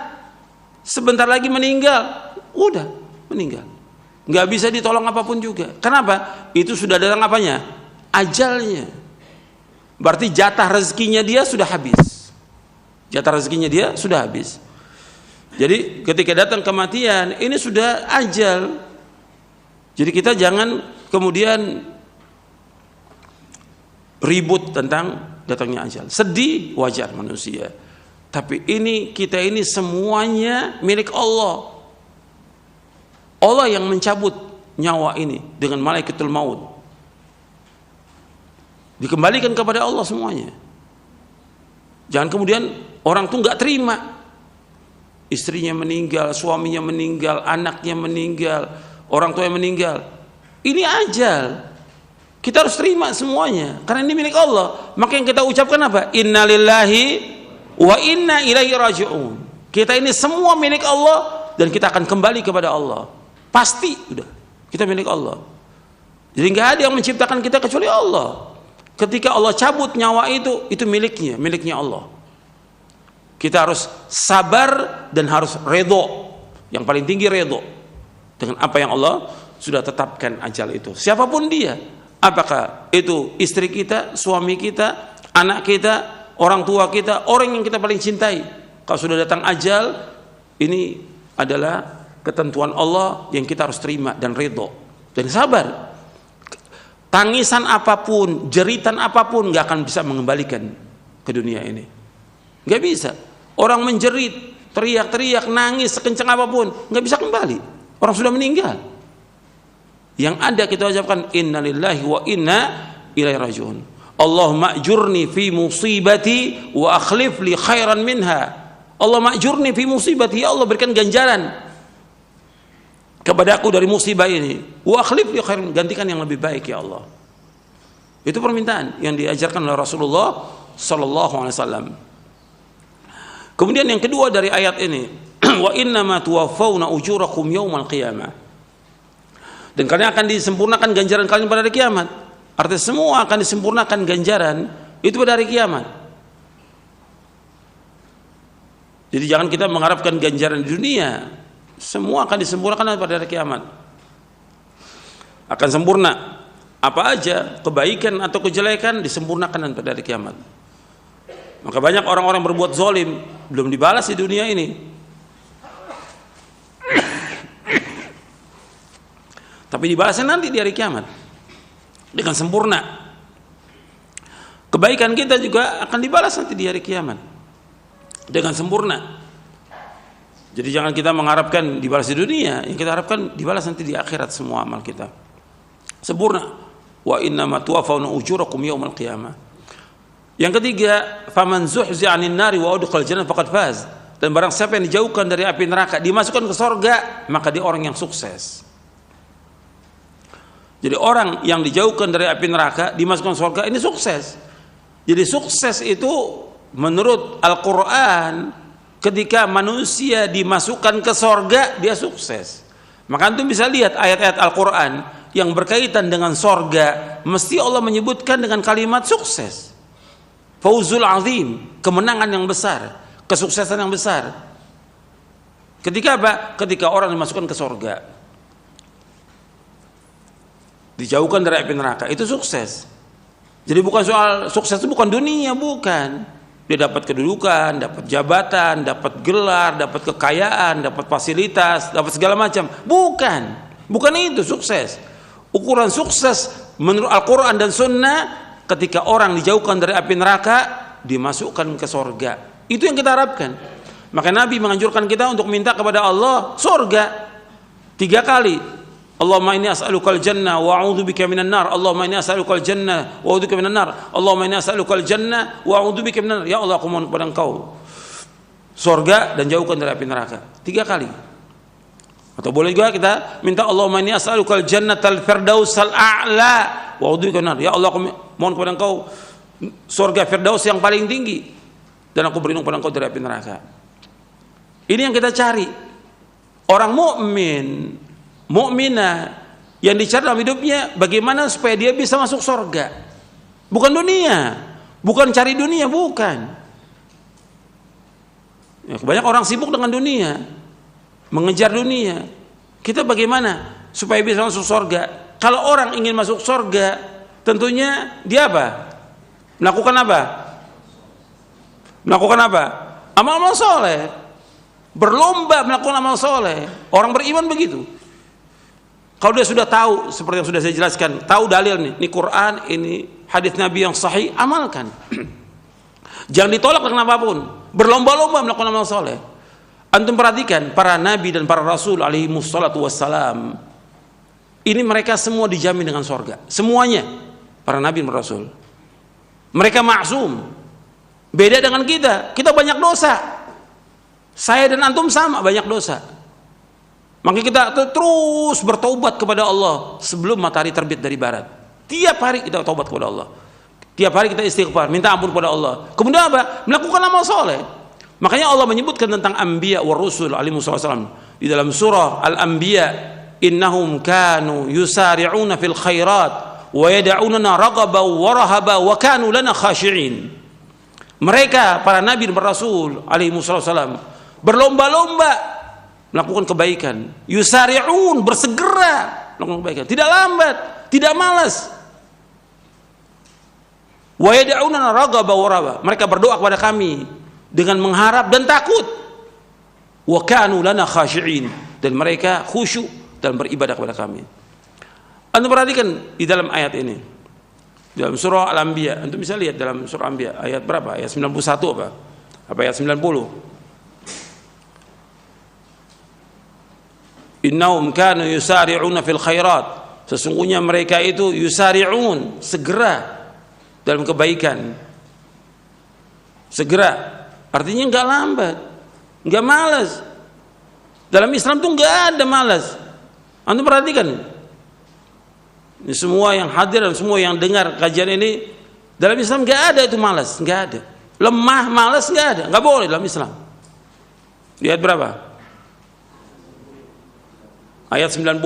Speaker 1: sebentar lagi meninggal, udah meninggal. Nggak bisa ditolong apapun juga. Kenapa? Itu sudah datang apanya? Ajalnya. Berarti jatah rezekinya dia sudah habis. Jatah rezekinya dia sudah habis. Jadi ketika datang kematian, ini sudah ajal. Jadi kita jangan kemudian ribut tentang datangnya ajal. Sedih, wajar manusia. Tapi kita ini semuanya milik Allah. Allah yang mencabut nyawa ini dengan malaikatul maut. Dikembalikan kepada Allah semuanya. Jangan kemudian orang tuh nggak terima. Istrinya meninggal, suaminya meninggal, anaknya meninggal, orang tua yang meninggal. Ini ajal. Kita harus terima semuanya karena ini milik Allah. Maka yang kita ucapkan apa? Innalillahi wa inna ilaihi raji'un. Kita ini semua milik Allah dan kita akan kembali kepada Allah. Pasti udah kita milik Allah. Jadi nggak ada yang menciptakan kita kecuali Allah. Ketika Allah cabut nyawa itu miliknya Allah. Kita harus sabar dan harus redho. Yang paling tinggi redho dengan apa yang Allah sudah tetapkan ajal itu. Siapapun dia, apakah itu istri kita, suami kita, anak kita, orang tua kita, orang yang kita paling cintai. Kalau sudah datang ajal, ini adalah ketentuan Allah yang kita harus terima dan redho dan sabar. Tangisan apapun, jeritan apapun nggak akan bisa mengembalikan ke dunia ini. Nggak bisa. Orang menjerit, teriak-teriak, nangis sekencang apapun, nggak bisa kembali. Orang sudah meninggal. Yang ada kita ucapkan innalillahi wa inna ilaihi raji'un. Allahumma ajurni fi musibati wa akhlif li khairan minha. Allahumma ajurni fi musibati, ya Allah berikan ganjaran kepada aku dari musibah ini. Wa akhlif li khairan, gantikan yang lebih baik ya Allah. Itu permintaan yang diajarkan oleh Rasulullah sallallahu alaihi wasallam. Kemudian yang kedua dari ayat ini, wa innama tuwaffawna ujurakum yaumal qiyamah. Dan kalian akan disempurnakan ganjaran kalian pada hari kiamat. Artinya semua akan disempurnakan ganjaran itu pada hari kiamat. Jadi jangan kita mengharapkan ganjaran di dunia. Semua akan disempurnakan pada hari kiamat. Akan sempurna. Apa aja kebaikan atau kejelekan disempurnakan pada hari kiamat. Maka banyak orang-orang berbuat zalim belum dibalas di dunia ini. Tapi dibalasnya nanti di hari kiamat dengan sempurna. Kebaikan kita juga akan dibalas nanti di hari kiamat dengan sempurna. Jadi jangan kita mengharapkan dibalas di dunia, yang kita harapkan dibalas nanti di akhirat semua amal kita. Sempurna. Wa innama tuwaffawna ujurakum yaumal qiyamah. Yang ketiga, faman zuhzi'a 'anil nari wa udkhila jannah faqad faz. Dan barang siapa yang dijauhkan dari api neraka, dimasukkan ke surga, maka dia orang yang sukses. Jadi orang yang dijauhkan dari api neraka, dimasukkan ke surga, ini sukses. Jadi sukses itu menurut Al-Quran, ketika manusia dimasukkan ke sorga, dia sukses. Maka antum bisa lihat ayat-ayat Al-Quran yang berkaitan dengan sorga, mesti Allah menyebutkan dengan kalimat sukses. Fauzul azim, kemenangan yang besar, kesuksesan yang besar. Ketika apa? Ketika orang dimasukkan ke sorga, dijauhkan dari api neraka, itu sukses. Jadi bukan soal sukses itu bukan dunia, bukan. Dia dapat kedudukan, dapat jabatan, dapat gelar, dapat kekayaan, dapat fasilitas, dapat segala macam. Bukan itu sukses. Ukuran sukses menurut Al-Quran dan Sunnah, ketika orang dijauhkan dari api neraka, dimasukkan ke sorga. Itu yang kita harapkan. Maka Nabi menganjurkan kita untuk minta kepada Allah sorga 3 kali. Allahumma inni as'alukal jannah wa a'udzubika minan nar. Allahumma inni as'alukal jannah wa a'udzubika minan nar. Allahumma inni as'alukal jannah wa a'udzubika minan nar. Ya Allah, aku mohon kepada Engkau surga dan jauhkan dari api neraka. 3 kali. Atau boleh juga kita minta Allahumma inni as'alukal jannatal firdausal a'la wa a'udzubika minan nar. Ya Allah, aku mohon kepada Engkau surga firdaus yang paling tinggi dan aku berlindung kepada Engkau dari api neraka. Ini yang kita cari. Orang mukminah yang dicari dalam hidupnya bagaimana supaya dia bisa masuk surga, bukan dunia, bukan cari dunia, bukan. Ya, banyak orang sibuk dengan dunia, mengejar dunia. Kita bagaimana supaya bisa masuk surga? Kalau orang ingin masuk surga, tentunya dia apa? Melakukan apa? Amal-amal soleh, berlomba melakukan amal soleh. Orang beriman begitu. Kalau dia sudah tahu seperti yang sudah saya jelaskan, tahu dalil nih, ini Quran, ini hadis Nabi yang sahih, amalkan. Jangan ditolak dengan apapun. Berlomba-lomba melakukan amal soleh. Antum perhatikan para nabi dan para rasul alaihi wassalatu wassalam. Ini mereka semua dijamin dengan surga. Semuanya para nabi dan rasul. Mereka maksum. Beda dengan kita. Kita banyak dosa. Saya dan antum sama banyak dosa. Maka kita terus bertaubat kepada Allah sebelum matahari terbit dari barat. Tiap hari kita taubat kepada Allah. Tiap hari kita istighfar, minta ampun kepada Allah. Kemudian apa? Melakukan amal soleh. Makanya Allah menyebutkan tentang anbiya wa rusul alaihi wasallam di dalam surah Al-Anbiya, innahum kanu yusari'una fil khairat wa yad'unana raghaban wa rahaba wa kanu lana khashi'in. Mereka para nabi dan rasul alaihi wasallam berlomba-lomba melakukan kebaikan, yusari'un, bersegera melakukan kebaikan, tidak lambat, tidak malas. Wa yad'unana raghaba wa rahaba, mereka berdoa kepada kami dengan mengharap dan takut. Wa kanu lana khashi'in, dan mereka khusyuk dan beribadah kepada kami. Anda perhatikan di dalam ayat ini, dalam surah Al-Anbiya, antum bisa lihat dalam surah Al-Anbiya ayat berapa? Ayat 91 apa? Apa ayat 90? Innahum kanu yusari'una fil khairat, sesungguhnya mereka itu yusari'un, segera dalam kebaikan. Segera artinya enggak lambat, enggak malas. Dalam Islam tuh enggak ada malas. Antum perhatikan, ini semua yang hadir dan semua yang dengar kajian ini, dalam Islam enggak ada itu malas, enggak ada. Lemah, malas enggak ada, enggak boleh dalam Islam. Lihat berapa? Ayat 90,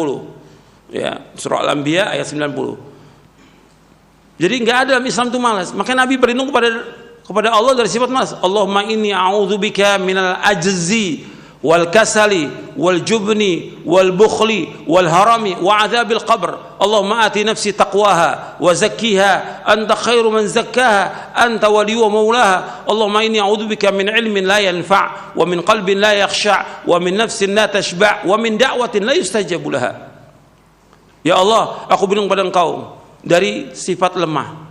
Speaker 1: ya, surah Al-Anbiya ayat 90. Jadi enggak ada dalam Islam itu malas. Maka Nabi berlindung kepada Allah dari sifat malas. Allahumma inni a'udzubika minal ajzi wal kasali wal jubni wal bukhli wal harami wa adzabil qabr. Allahumma ati nafsi taqwaha wa zakkiha anta khairu man zakkaha anta wali wa maulaha. Allahumma inni a'udzubika min ilmin la yanfa' wa min qalbin la yakhsha' wa min nafsin la tashba' wa min da'watin la yustajabu laha. Ya Allah, aku berlindung pada Engkau dari sifat lemah,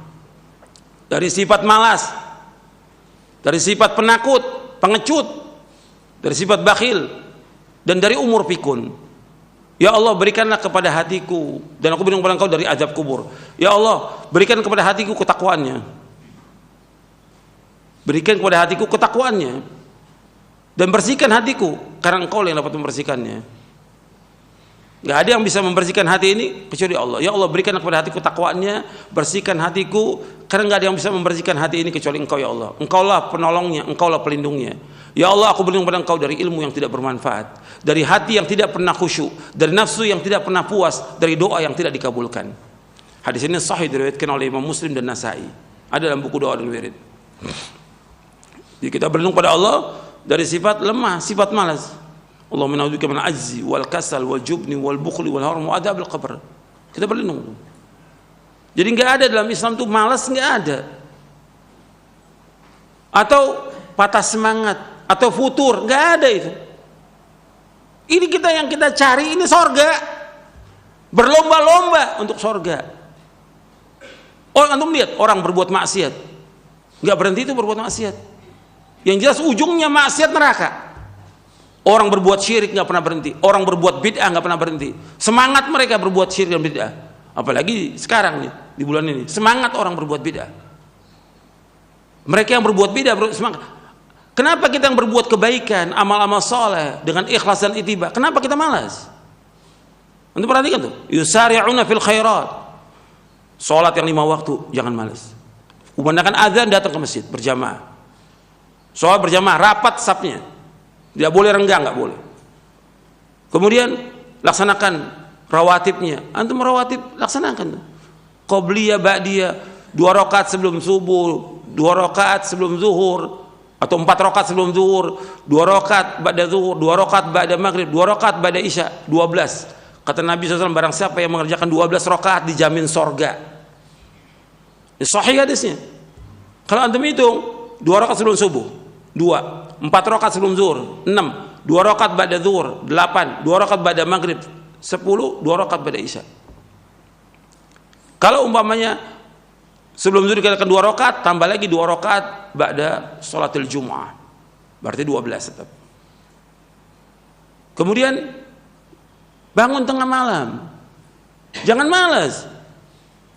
Speaker 1: dari sifat malas, dari sifat penakut, pengecut, dari sifat bakhil, dan dari umur pikun. Ya Allah, berikanlah kepada hatiku, dan aku berlindung kepada Engkau dari azab kubur. Ya Allah, berikan kepada hatiku ketakwaannya. Berikan kepada hatiku ketakwaannya, dan bersihkan hatiku, karena Engkau yang dapat membersihkannya. Nggak ada yang bisa membersihkan hati ini kecuali Allah. Ya Allah, berikan kepada hatiku takwaannya, bersihkan hatiku, karena nggak ada yang bisa membersihkan hati ini kecuali Engkau ya Allah. Engkaulah penolongnya, Engkaulah pelindungnya. Ya Allah, aku berlindung pada Engkau dari ilmu yang tidak bermanfaat, dari hati yang tidak pernah khusyuk, dari nafsu yang tidak pernah puas, dari doa yang tidak dikabulkan. Hadis ini sahih diriwayatkan oleh Imam Muslim dan Nasa'i. Ada dalam buku doa dan wirid. Jadi kita berlindung pada Allah dari sifat lemah, sifat malas. Allahumma na'udzubika min ajzi wal kasal wal jubni wal bukhli wal haram wa adzabil qabr. Kita berlindung. Jadi enggak ada dalam Islam itu malas, enggak ada. Atau patah semangat atau futur, enggak ada itu. Ini kita yang kita cari ini sorga. Berlomba-lomba untuk sorga. Oh, antum lihat orang berbuat maksiat, enggak berhenti itu berbuat maksiat. Yang jelas ujungnya maksiat neraka. Orang berbuat syirik nggak pernah berhenti, orang berbuat bid'ah nggak pernah berhenti. Semangat mereka berbuat syirik dan bid'ah. Apalagi sekarang nih di bulan ini, semangat orang berbuat bid'ah. Mereka yang berbuat bid'ah semangat. Kenapa kita yang berbuat kebaikan, amal-amal soleh dengan ikhlas dan ittiba, kenapa kita malas? Untuk perhatikan tuh, yusari'una fil khairat. Salat yang 5 waktu jangan malas. Kumandangkan azan datang ke masjid berjamaah. Salat berjamaah, rapat safnya. Tidak boleh renggang, nggak boleh. Kemudian laksanakan rawatibnya. Antum rawatib laksanakan. Qobliyah, ba'diyah, 2 rakaat sebelum subuh, 2 rakaat sebelum zuhur, atau 4 rakaat sebelum zuhur, 2 rakaat ba'da zuhur, 2 rakaat ba'da maghrib, 2 rakaat ba'da isya, 12. Kata Nabi SAW, barang siapa yang mengerjakan 12 rakaat dijamin sorga. Ini sahih hadisnya. Kalau antum hitung 2 rakaat sebelum subuh, 2, 4 rakaat sebelum zuhur, 6, 2 rakaat ba'da zuhur, 8, 2 rakaat ba'da maghrib, 10, 2 rakaat ba'da isya. Kalau umpamanya sebelum zuhur dikatakan 2 rakaat, tambah lagi 2 rakaat ba'da sholatil jum'ah, berarti 12 tetap. Kemudian bangun tengah malam, jangan malas.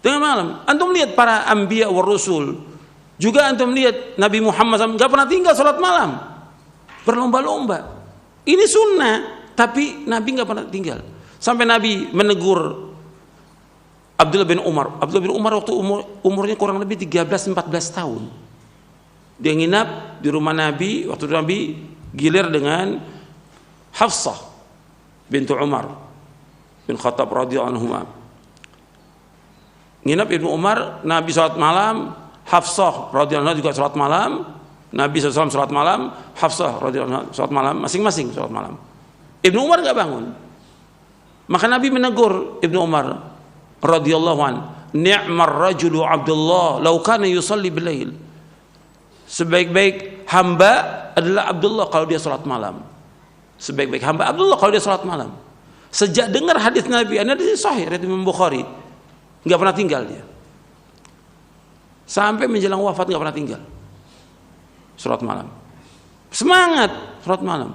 Speaker 1: Tengah malam, antum lihat para anbiya wa rusul, juga antum lihat Nabi Muhammad SAW nggak pernah tinggal sholat malam. Berlomba-lomba. Ini sunnah, tapi Nabi nggak pernah tinggal. Sampai Nabi menegur Abdullah bin Umar. Abdullah bin Umar waktu umurnya kurang lebih 13-14 tahun. Dia nginap di rumah Nabi waktu Nabi gilir dengan Hafsah bintu Umar bin Khattab radhiyallahu anhu. Nginap Ibnu Umar, Nabi salat malam, Hafsah radhiyallahu anha juga salat malam. Nabi SAW sholat malam, Hafsah radhiyallahu anha sholat malam, masing-masing sholat malam. Ibnu Umar nggak bangun. Maka Nabi menegur Ibnu Umar radhiyallahu anhu, "Ni'mar rajulu Abdullah, law kana yusalli bilail." Sebaik-baik hamba adalah Abdullah kalau dia sholat malam. Sebaik-baik hamba Abdullah kalau dia sholat malam. Sejak dengar hadis Nabi, ini hadis sahih riwayat Imam Bukhari, nggak pernah tinggal dia. Sampai menjelang wafat nggak pernah tinggal. Sholat malam, semangat sholat malam,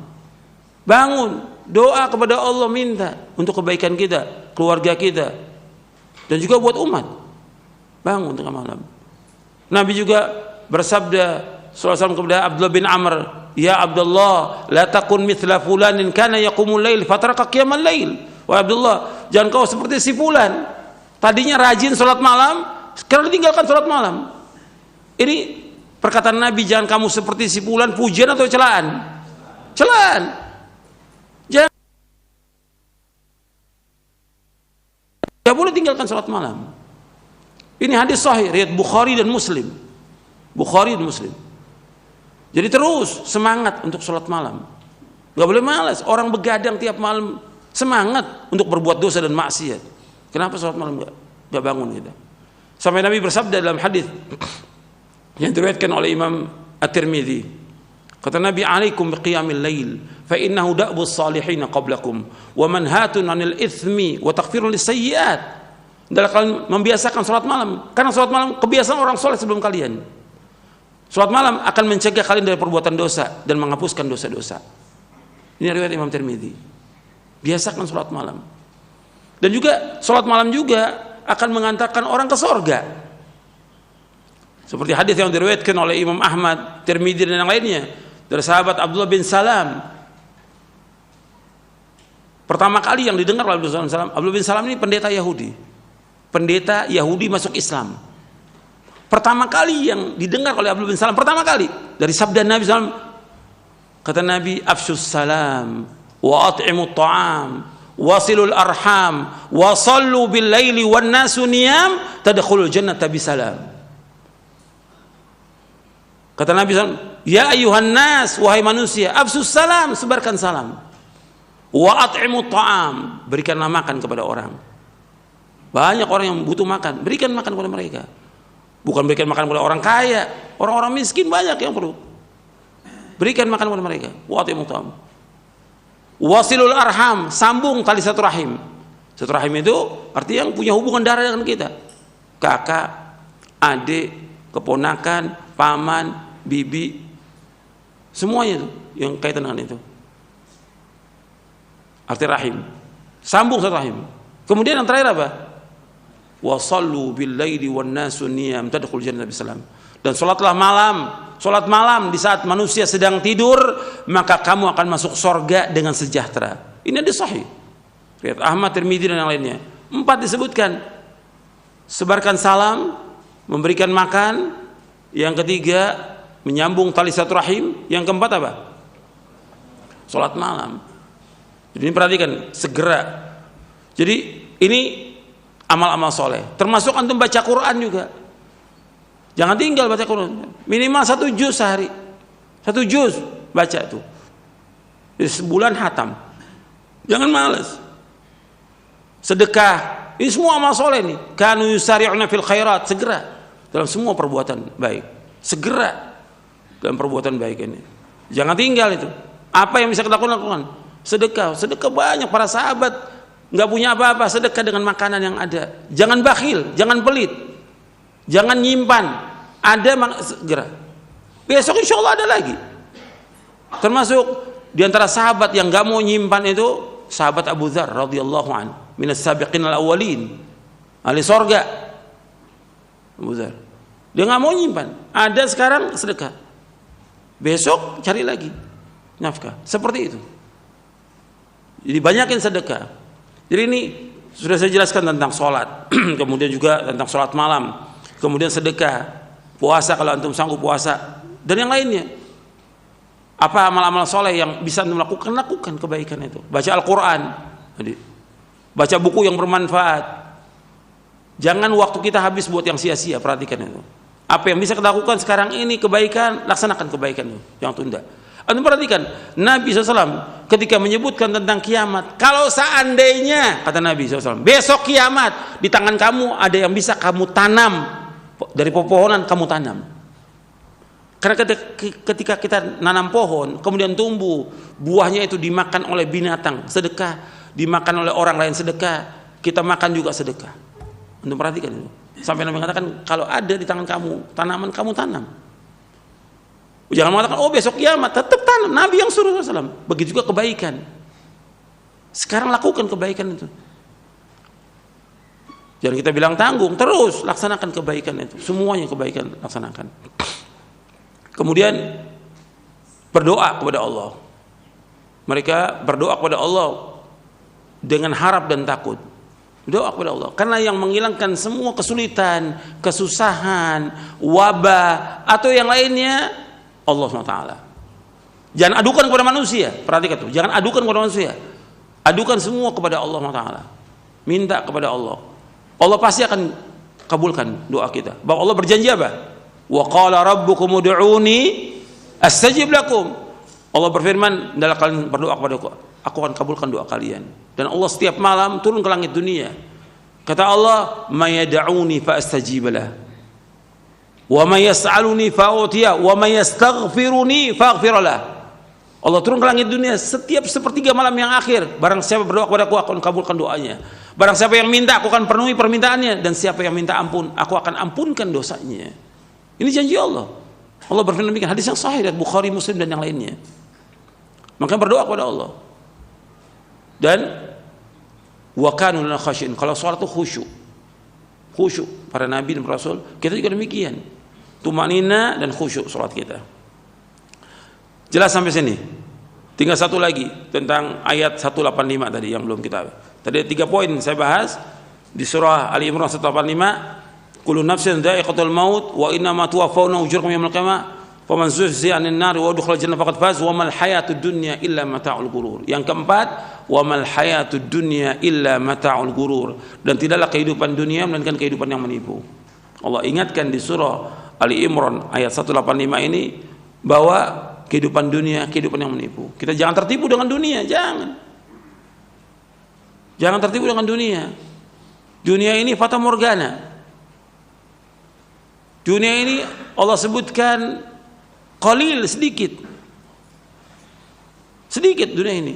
Speaker 1: bangun doa kepada Allah, minta untuk kebaikan kita, keluarga kita, dan juga buat umat. Bangun tengah malam. Nabi juga bersabda SAW kepada Abdullah bin Amr, "Ya Abdullah, la takun mithla fulanin kana yaqumul lail fataraka qiyamal lail." Wahai Abdullah, jangan kau seperti si fulan, tadinya rajin sholat malam, sekarang ditinggalkan sholat malam. Ini perkataan Nabi, jangan kamu seperti si fulan, pujian atau celaan? Celaan. Jangan. Tidak boleh tinggalkan sholat malam. Ini hadis sahih riwayat Bukhari dan Muslim. Bukhari dan Muslim. Jadi terus semangat untuk sholat malam. Gak boleh malas. Orang begadang tiap malam, semangat untuk berbuat dosa dan maksiat. Kenapa sholat malam gak bangun kita? Sampai Nabi bersabda dalam hadis yang diriwayatkan oleh Imam At-Tirmidzi, kata Nabi, "Alaikum biqiyamil lail fa innahu da'bus salihin qablakum wa manhatun 'anil itsmi wa taghfirun lisayyi'at." Adalah kalian membiasakan salat malam, karena salat malam kebiasaan orang soleh sebelum kalian. Salat malam akan mencegah kalian dari perbuatan dosa dan menghapuskan dosa-dosa. Ini riwayat Imam Tirmidzi. Biasakan salat malam. Dan juga salat malam juga akan mengantarkan orang ke surga. Seperti hadis yang diriwayatkan oleh Imam Ahmad, Tirmidzi dan yang lainnya dari sahabat Abdullah bin Salam. Pertama kali yang didengar oleh Abdullah bin Salam, Abdullah bin Salam ini pendeta Yahudi. Pendeta Yahudi masuk Islam. Pertama kali yang didengar oleh Abdullah bin Salam, pertama kali dari sabda Nabi SAW, kata Nabi, afshus salam wa at'imut ta'am wasilul arham wa sallu bil laili wan nasu niyam tadkhulul jannata bisalam. Kata Nabi SAW, ya ayuhan nas, wahai manusia, afshus salam, sebarkan salam. Wa at'imut ta'am, berikanlah makan kepada orang. Banyak orang yang butuh makan, berikan makan kepada mereka. Bukan berikan makan kepada orang kaya, orang-orang miskin banyak yang perlu. Berikan makan kepada mereka. Wa at'imut ta'am. Wasilul arham, sambung tali silaturahim. Silaturahim itu artinya yang punya hubungan darah dengan kita. Kakak, adik, keponakan, paman, bibi, semuanya itu yang kaitan dengan itu. Arti rahim, sambung silaturahim. Kemudian yang terakhir apa? Wa sallu bil laili wan nasu niyam tadkhul jannata bisalam. Dan salatlah malam, salat malam di saat manusia sedang tidur, maka kamu akan masuk surga dengan sejahtera. Ini hadis sahih. Riwayat Ahmad, Tirmidzi dan yang lainnya. 4 disebutkan. Sebarkan salam, memberikan makan, yang ketiga menyambung tali silaturahim, yang keempat apa? Salat malam. Jadi ini perhatikan, segera. Jadi ini amal-amal soleh. Termasuk antum baca Quran juga. Jangan tinggal baca Quran. Minimal 1 juz sehari. 1 juz baca tuh. Jadi sebulan hatam. Jangan malas. Sedekah. Ini semua amal soleh nih. Kanu yusari'una fil khairat. Segera. Dalam semua perbuatan baik. Segera. Dalam perbuatan baik ini. Jangan tinggal itu. Apa yang bisa kita lakukan? Sedekah, sedekah banyak. Para sahabat nggak punya apa-apa, sedekah dengan makanan yang ada. Jangan bakhil, jangan pelit, jangan nyimpan. Ada segera. Besok insya Allah ada lagi. Termasuk diantara sahabat yang nggak mau nyimpan itu sahabat Abu Dzar radhiyallahu an, minas sabiqin al awwalin, ahli sorga. Abu Dzar, dia nggak mau nyimpan. Ada sekarang sedekah. Besok cari lagi nafkah. Seperti itu. Jadi banyakin sedekah. Jadi ini sudah saya jelaskan tentang sholat, kemudian juga tentang sholat malam, kemudian sedekah, puasa kalau antum sanggup puasa, dan yang lainnya. Apa amal-amal soleh yang bisa antum lakukan? Lakukan kebaikan itu. Baca Al-Quran, baca buku yang bermanfaat. Jangan waktu kita habis buat yang sia-sia. Perhatikan itu. Apa yang bisa kita lakukan sekarang ini kebaikan, laksanakan kebaikan itu. Yang tunda. Anda perhatikan, Nabi SAW ketika menyebutkan tentang kiamat, kalau seandainya, kata Nabi SAW, besok kiamat, di tangan kamu ada yang bisa kamu tanam, dari pepohonan kamu tanam. Karena ketika kita nanam pohon, kemudian tumbuh, buahnya itu dimakan oleh binatang, sedekah, dimakan oleh orang lain sedekah, kita makan juga sedekah. Anda perhatikan itu. Sampai Nabi mengatakan, kalau ada di tangan kamu, tanaman kamu tanam. Jangan mengatakan, oh besok kiamat, tetap tanam. Nabi yang suruh SAW. Begitu juga kebaikan. Sekarang lakukan kebaikan itu. Jangan kita bilang tanggung, terus laksanakan kebaikan itu. Semuanya kebaikan laksanakan. Kemudian berdoa kepada Allah. Mereka berdoa kepada Allah dengan harap dan takut. Doa kepada Allah. Karena yang menghilangkan semua kesulitan, kesusahan, wabah, atau yang lainnya, Allah SWT. Jangan adukan kepada manusia. Perhatikan tuh, jangan adukan kepada manusia. Adukan semua kepada Allah SWT. Minta kepada Allah. Allah pasti akan kabulkan doa kita. Bahwa Allah berjanji apa? Wa qala rabbukum ud'uni astajib lakum. Allah berfirman, hendaklah kalian berdoa kepadaku, aku akan kabulkan doa kalian. Dan Allah setiap malam turun ke langit dunia. Kata Allah, may yad'uni fa astajib lah. Wa may yas'aluni fa'utiya wa may yastaghfiruni fa'aghfir lah. Allah turun ke langit dunia setiap sepertiga malam yang akhir. Barang siapa berdoa kepadaku, aku akan kabulkan doanya. Barang siapa yang minta, aku akan penuhi permintaannya. Dan siapa yang minta ampun, aku akan ampunkan dosanya. Ini janji Allah. Allah berfirman demikian, hadis yang sahih dari Bukhari, Muslim dan yang lainnya. Maka berdoa kepada Allah. Dan wa kanu lana khasyin. Kalau salat itu khusyuk. Khusyuk para nabi dan para rasul, kita juga demikian. Tumanina dan khusyuk salat kita. Jelas sampai sini? Tinggal satu lagi tentang ayat 185 tadi yang belum kita. Tadi 3 poin saya bahas di surah Ali Imran 185. Kullu nafsin dha'iqatul maut wa innama tuwaffawna ujurakum yaumil qiyamah faman zuhziha 'anil nar wa udkhila jannata faqad faz wa mal hayatud dunya illa mata'ul ghurur. Yang keempat, wa mal hayatud dunya illa mata'ul ghurur. Dan tidaklah kehidupan dunia melainkan kehidupan yang menipu. Allah ingatkan di surah Ali Imran ayat 185 ini bahwa kehidupan dunia, kehidupan yang menipu. Kita jangan tertipu dengan dunia, jangan. Jangan tertipu dengan dunia. Dunia ini fata morgana. Dunia ini Allah sebutkan qalil, sedikit. Sedikit dunia ini.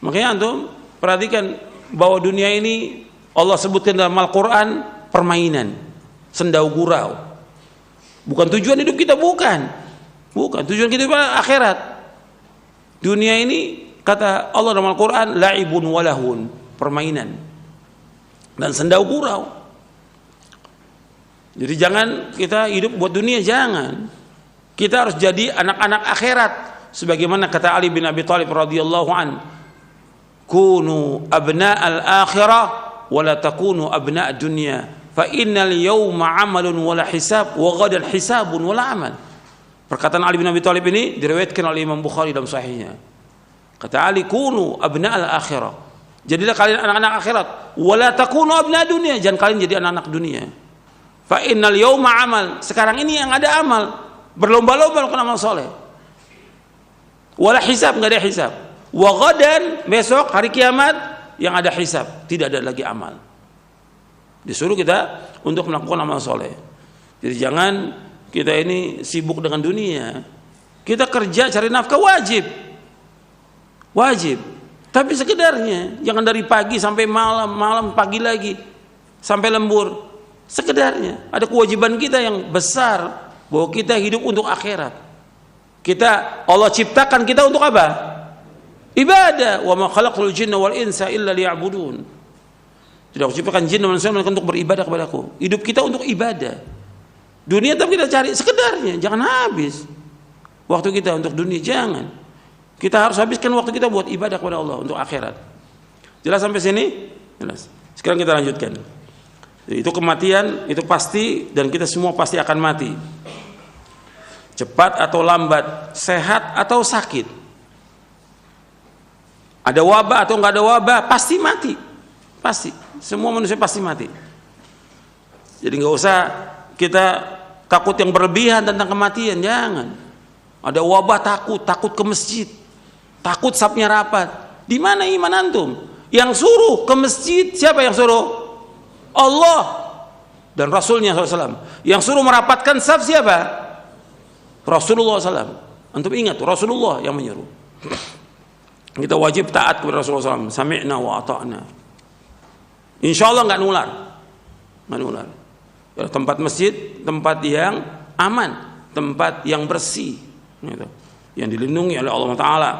Speaker 1: Makanya antum perhatikan bahwa dunia ini Allah sebutkan dalam Al-Qur'an permainan, sendau gurau. Bukan tujuan hidup kita, bukan. Bukan, tujuan kita akhirat. Dunia ini kata Allah dalam Al-Quran la'ibun walahun, permainan dan sendau gurau. Jadi jangan kita hidup buat dunia, jangan. Kita harus jadi anak-anak akhirat sebagaimana kata Ali bin Abi Thalib radhiyallahu an, kunu abna'al akhirah wa la takunu abna'ad dunya fa innal yawma 'amalun wa la hisab wa ghadan hisabun wa la 'amal. Perkataan Ali bin Abi Thalib ini diriwayatkan oleh Imam Bukhari dalam sahihnya. Kata Ali, kunu abna'al akhirah. Jadilah kalian anak-anak akhirat. Wala takunu abna' dunia. Jangan kalian jadi anak-anak dunia. Fa innal yawma amal. Sekarang ini yang ada amal. Berlomba-lomba melakukan amal soleh. Wala hisab, enggak ada hisab. Wa ghadan, besok hari kiamat yang ada hisab, tidak ada lagi amal. Disuruh kita untuk melakukan amal soleh. Jadi jangan kita ini sibuk dengan dunia. Kita kerja cari nafkah wajib. Wajib. Tapi sekedarnya, jangan dari pagi sampai malam, malam pagi lagi sampai lembur. Sekedarnya. Ada kewajiban kita yang besar bahwa kita hidup untuk akhirat. Allah ciptakan kita untuk apa? Ibadah. Wa ma khalaqtul jinna wal insa illa liya'budun. Tidak aku ciptakan jin dan manusia untuk beribadah kepadaku. Hidup kita untuk ibadah. Dunia tapi kita cari sekedarnya, jangan habis waktu kita untuk dunia, jangan. Kita harus habiskan waktu kita buat ibadah kepada Allah untuk akhirat. Jelas sampai sini? Jelas. Sekarang kita lanjutkan. Jadi itu kematian, itu pasti dan kita semua pasti akan mati. Cepat atau lambat, sehat atau sakit. Ada wabah atau enggak ada wabah, pasti mati. Pasti. Semua manusia pasti mati. Jadi enggak usah kita takut yang berlebihan tentang kematian, jangan. Ada wabah takut ke masjid, takut safnya rapat. Di mana iman antum? Yang suruh ke masjid siapa yang suruh? Allah dan Rasulnya SAW. Yang suruh merapatkan saf siapa? Rasulullah SAW. Antum ingat Rasulullah yang menyuruh. Kita wajib taat kepada Rasulullah SAW. Sami'na wa ata'na. Insya Allah nggak nular, nggak nular. Tempat masjid, tempat yang aman, tempat yang bersih, gitu, yang dilindungi oleh Allah Ta'ala,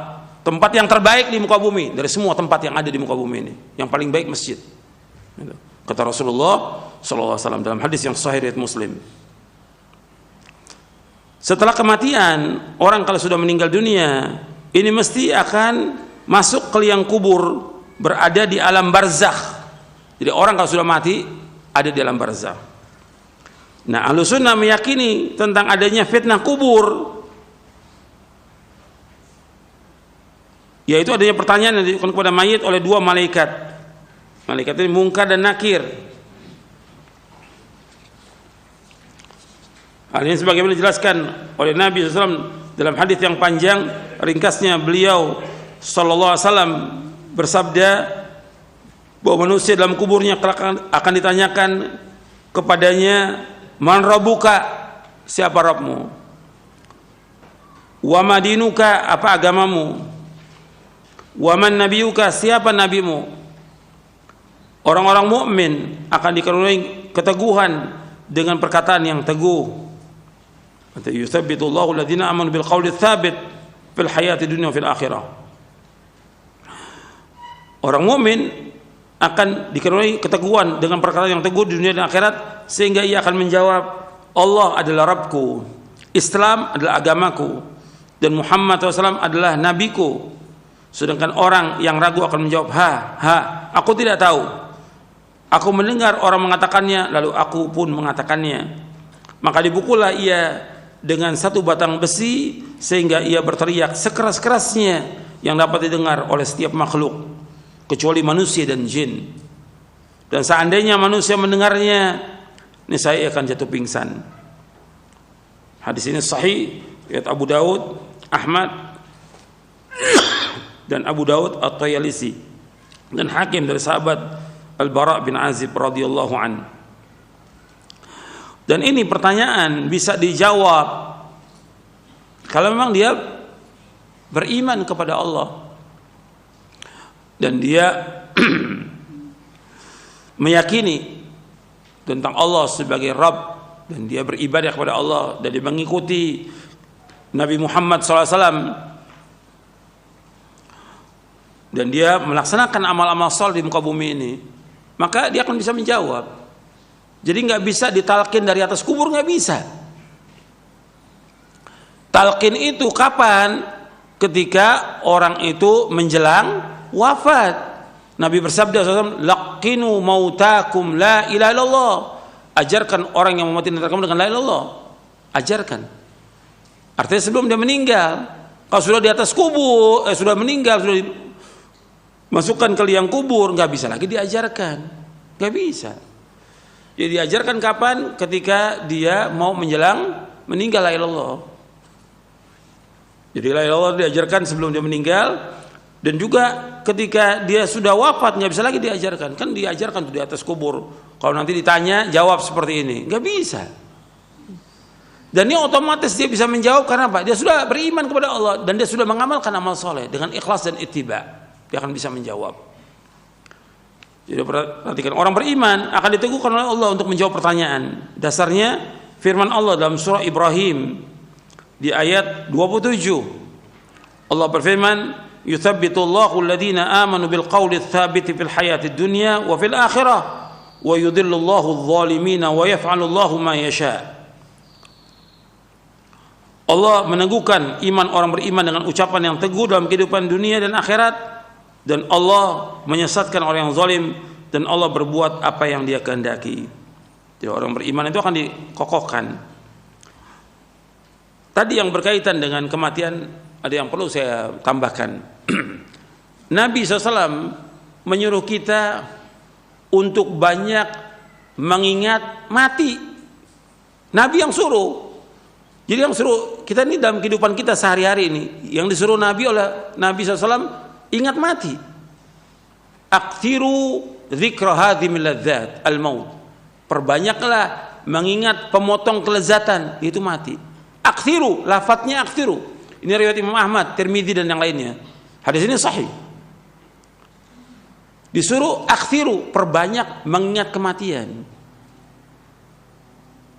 Speaker 1: tempat yang terbaik di muka bumi dari semua tempat yang ada di muka bumi ini, yang paling baik masjid, gitu. Kata Rasulullah SAW dalam hadis yang sahih riwayat Muslim. Setelah kematian, orang kalau sudah meninggal dunia, ini mesti akan masuk ke liang kubur, berada di alam barzakh. Jadi orang kalau sudah mati ada di alam barzakh. Nah, Ahlussunnah meyakini tentang adanya fitnah kubur, yaitu adanya pertanyaan yang diajukan kepada mayit oleh 2 malaikat. Malaikat ini Munkar dan Nakir. Hal ini sebagaimana dijelaskan oleh Nabi SAW dalam hadis yang panjang. Ringkasnya beliau SAW bersabda bahwa manusia dalam kuburnya akan ditanyakan kepadanya, man rabbuka, siapa Rabbmu? Wa madinuka, apa agamamu? Wa man nabiyuka, siapa nabimu? Orang-orang mukmin akan dikaruniai keteguhan dengan perkataan yang teguh. Yuthabbitullahu alladhina amanu bil qawli tsabit fil hayati dunya wa fil akhirah. Orang mukmin akan dikaruniai keteguhan dengan perkataan yang teguh di dunia dan akhirat, sehingga ia akan menjawab, Allah adalah Rabbku, Islam adalah agamaku, dan Muhammad SAW adalah nabiku. Sedangkan orang yang ragu akan menjawab, aku tidak tahu. Aku mendengar orang mengatakannya, lalu aku pun mengatakannya. Maka dipukullah ia dengan satu batang besi sehingga ia berteriak sekeras-kerasnya yang dapat didengar oleh setiap makhluk kecuali manusia dan jin. Dan seandainya manusia mendengarnya, niscaya akan jatuh pingsan. Hadis ini sahih riwayat Abu Daud, Ahmad dan Abu Daud At-Tayalisi dan Hakim dari sahabat Al-Bara bin Azib radhiyallahu an. Dan ini pertanyaan bisa dijawab kalau memang dia beriman kepada Allah dan dia meyakini tentang Allah sebagai Rabb, dan dia beribadah kepada Allah dan dia mengikuti Nabi Muhammad SAW, dan dia melaksanakan amal-amal saleh di muka bumi ini, maka dia akan bisa menjawab. Jadi nggak bisa ditalkin dari atas kubur, nggak bisa. Talqin itu kapan? Ketika orang itu menjelang wafat. Nabi bersabda SAW, laqinu mautakum la ilaha illallah. Ajarkan orang yang memati antara kamu dengan la ilaha illallah. Ajarkan. Artinya sebelum dia meninggal. Kalau sudah di atas kubur, sudah meninggal, sudah masukkan ke liang kubur, nggak bisa lagi diajarkan, nggak bisa. Jadi diajarkan kapan? Ketika dia mau menjelang meninggal, la ilaha illallah. Jadi la ilaha illallah diajarkan sebelum dia meninggal, dan juga ketika dia sudah wafat nggak bisa lagi diajarkan. Kan diajarkan tuh di atas kubur. Kalau nanti ditanya jawab seperti ini, nggak bisa. Dan ini otomatis dia bisa menjawab karena apa? Dia sudah beriman kepada Allah dan dia sudah mengamalkan amal soleh dengan ikhlas dan ittiba. Dia akan bisa menjawab. Jadi perhatikan, orang beriman akan diteguhkan oleh Allah untuk menjawab pertanyaan. Dasarnya firman Allah dalam surah Ibrahim di ayat 27. Allah berfirman, yuthabbitullahu alladhina amanu bil qawli tsabiti fil hayatid dunya wa fil akhirah wa yudhillullahu adh-dhalimina wa yaf'alullahu ma yasha. Allah meneguhkan iman orang beriman dengan ucapan yang teguh dalam kehidupan dunia dan akhirat, dan Allah menyesatkan orang yang zalim, dan Allah berbuat apa yang Dia kehendaki. Jadi orang beriman itu akan dikokohkan. Tadi yang berkaitan dengan kematian ada yang perlu saya tambahkan. Nabi SAW menyuruh kita untuk banyak mengingat mati. Nabi yang suruh. Jadi yang suruh kita ini dalam kehidupan kita sehari-hari ini, yang disuruh Nabi oleh Nabi SAW, ingat mati. Aktsiru dzikra hadhimil ladzat al-maut. Perbanyaklah mengingat pemotong kelezatan, yaitu mati. Aktsiru, lafadznya aktsiru. Ini riwayat Imam Ahmad, Tirmidzi dan yang lainnya. Hadis ini sahih. Disuruh aktsiru, perbanyak mengingat kematian.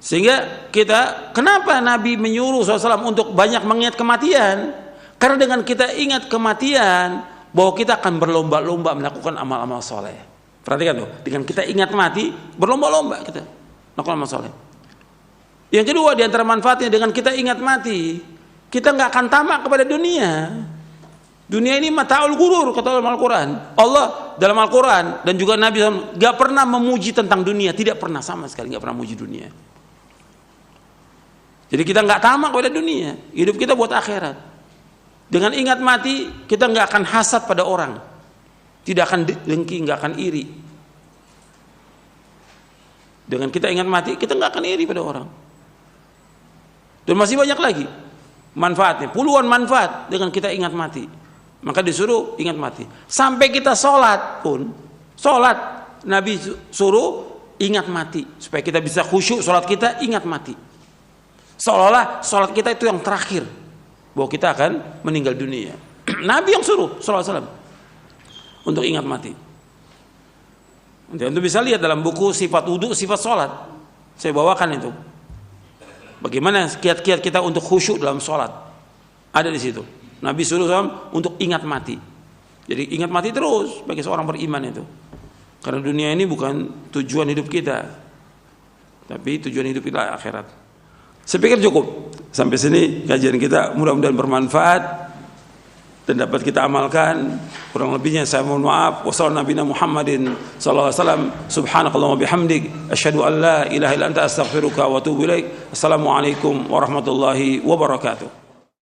Speaker 1: Sehingga kita, kenapa Nabi menyuruh SAW untuk banyak mengingat kematian? Karena dengan kita ingat kematian, bahwa kita akan berlomba-lomba melakukan amal-amal soleh. Perhatikan tuh, dengan kita ingat mati, berlomba-lomba kita melakukan amal soleh. Yang kedua, di antara manfaatnya dengan kita ingat mati, kita nggak akan tamak kepada dunia. Dunia ini mata'ul ghurur, kata dalam Al-Quran. Allah dalam Al-Quran dan juga Nabi SAW nggak pernah memuji tentang dunia, tidak pernah, sama sekali nggak pernah memuji dunia. Jadi kita nggak tamak pada dunia, hidup kita buat akhirat. Dengan ingat mati, kita nggak akan hasad pada orang, tidak akan dengki, nggak akan iri. Dengan kita ingat mati, kita nggak akan iri pada orang. Dan masih banyak lagi manfaatnya, puluhan manfaat dengan kita ingat mati. Maka disuruh ingat mati. Sampai kita sholat pun, sholat Nabi suruh ingat mati supaya kita bisa khusyuk sholat kita, ingat mati. Seolah-olah sholat kita itu yang terakhir, bahwa kita akan meninggal dunia. Nabi yang suruh sallallahu alaihi wasallam untuk ingat mati. Nanti Anda bisa lihat dalam buku sifat wudu, sifat sholat, saya bawakan itu. Bagaimana kiat-kiat kita untuk khusyuk dalam sholat, ada di situ. Nabi suruh SAW untuk ingat mati. Jadi ingat mati terus bagi seorang beriman itu. Karena dunia ini bukan tujuan hidup kita, tapi tujuan hidup kita akhirat. Saya pikir cukup. Sampai sini kajian kita, mudah-mudahan bermanfaat dan dapat kita amalkan. Kurang lebihnya saya mohon maaf. Wassalamualaikum Muhammadin sallallahu alaihi wasallam. Subhanakallahumma bihamdik asyhadu an la ilaha illa anta astaghfiruka wa atubu ilaik. Assalamualaikum warahmatullahi wabarakatuh.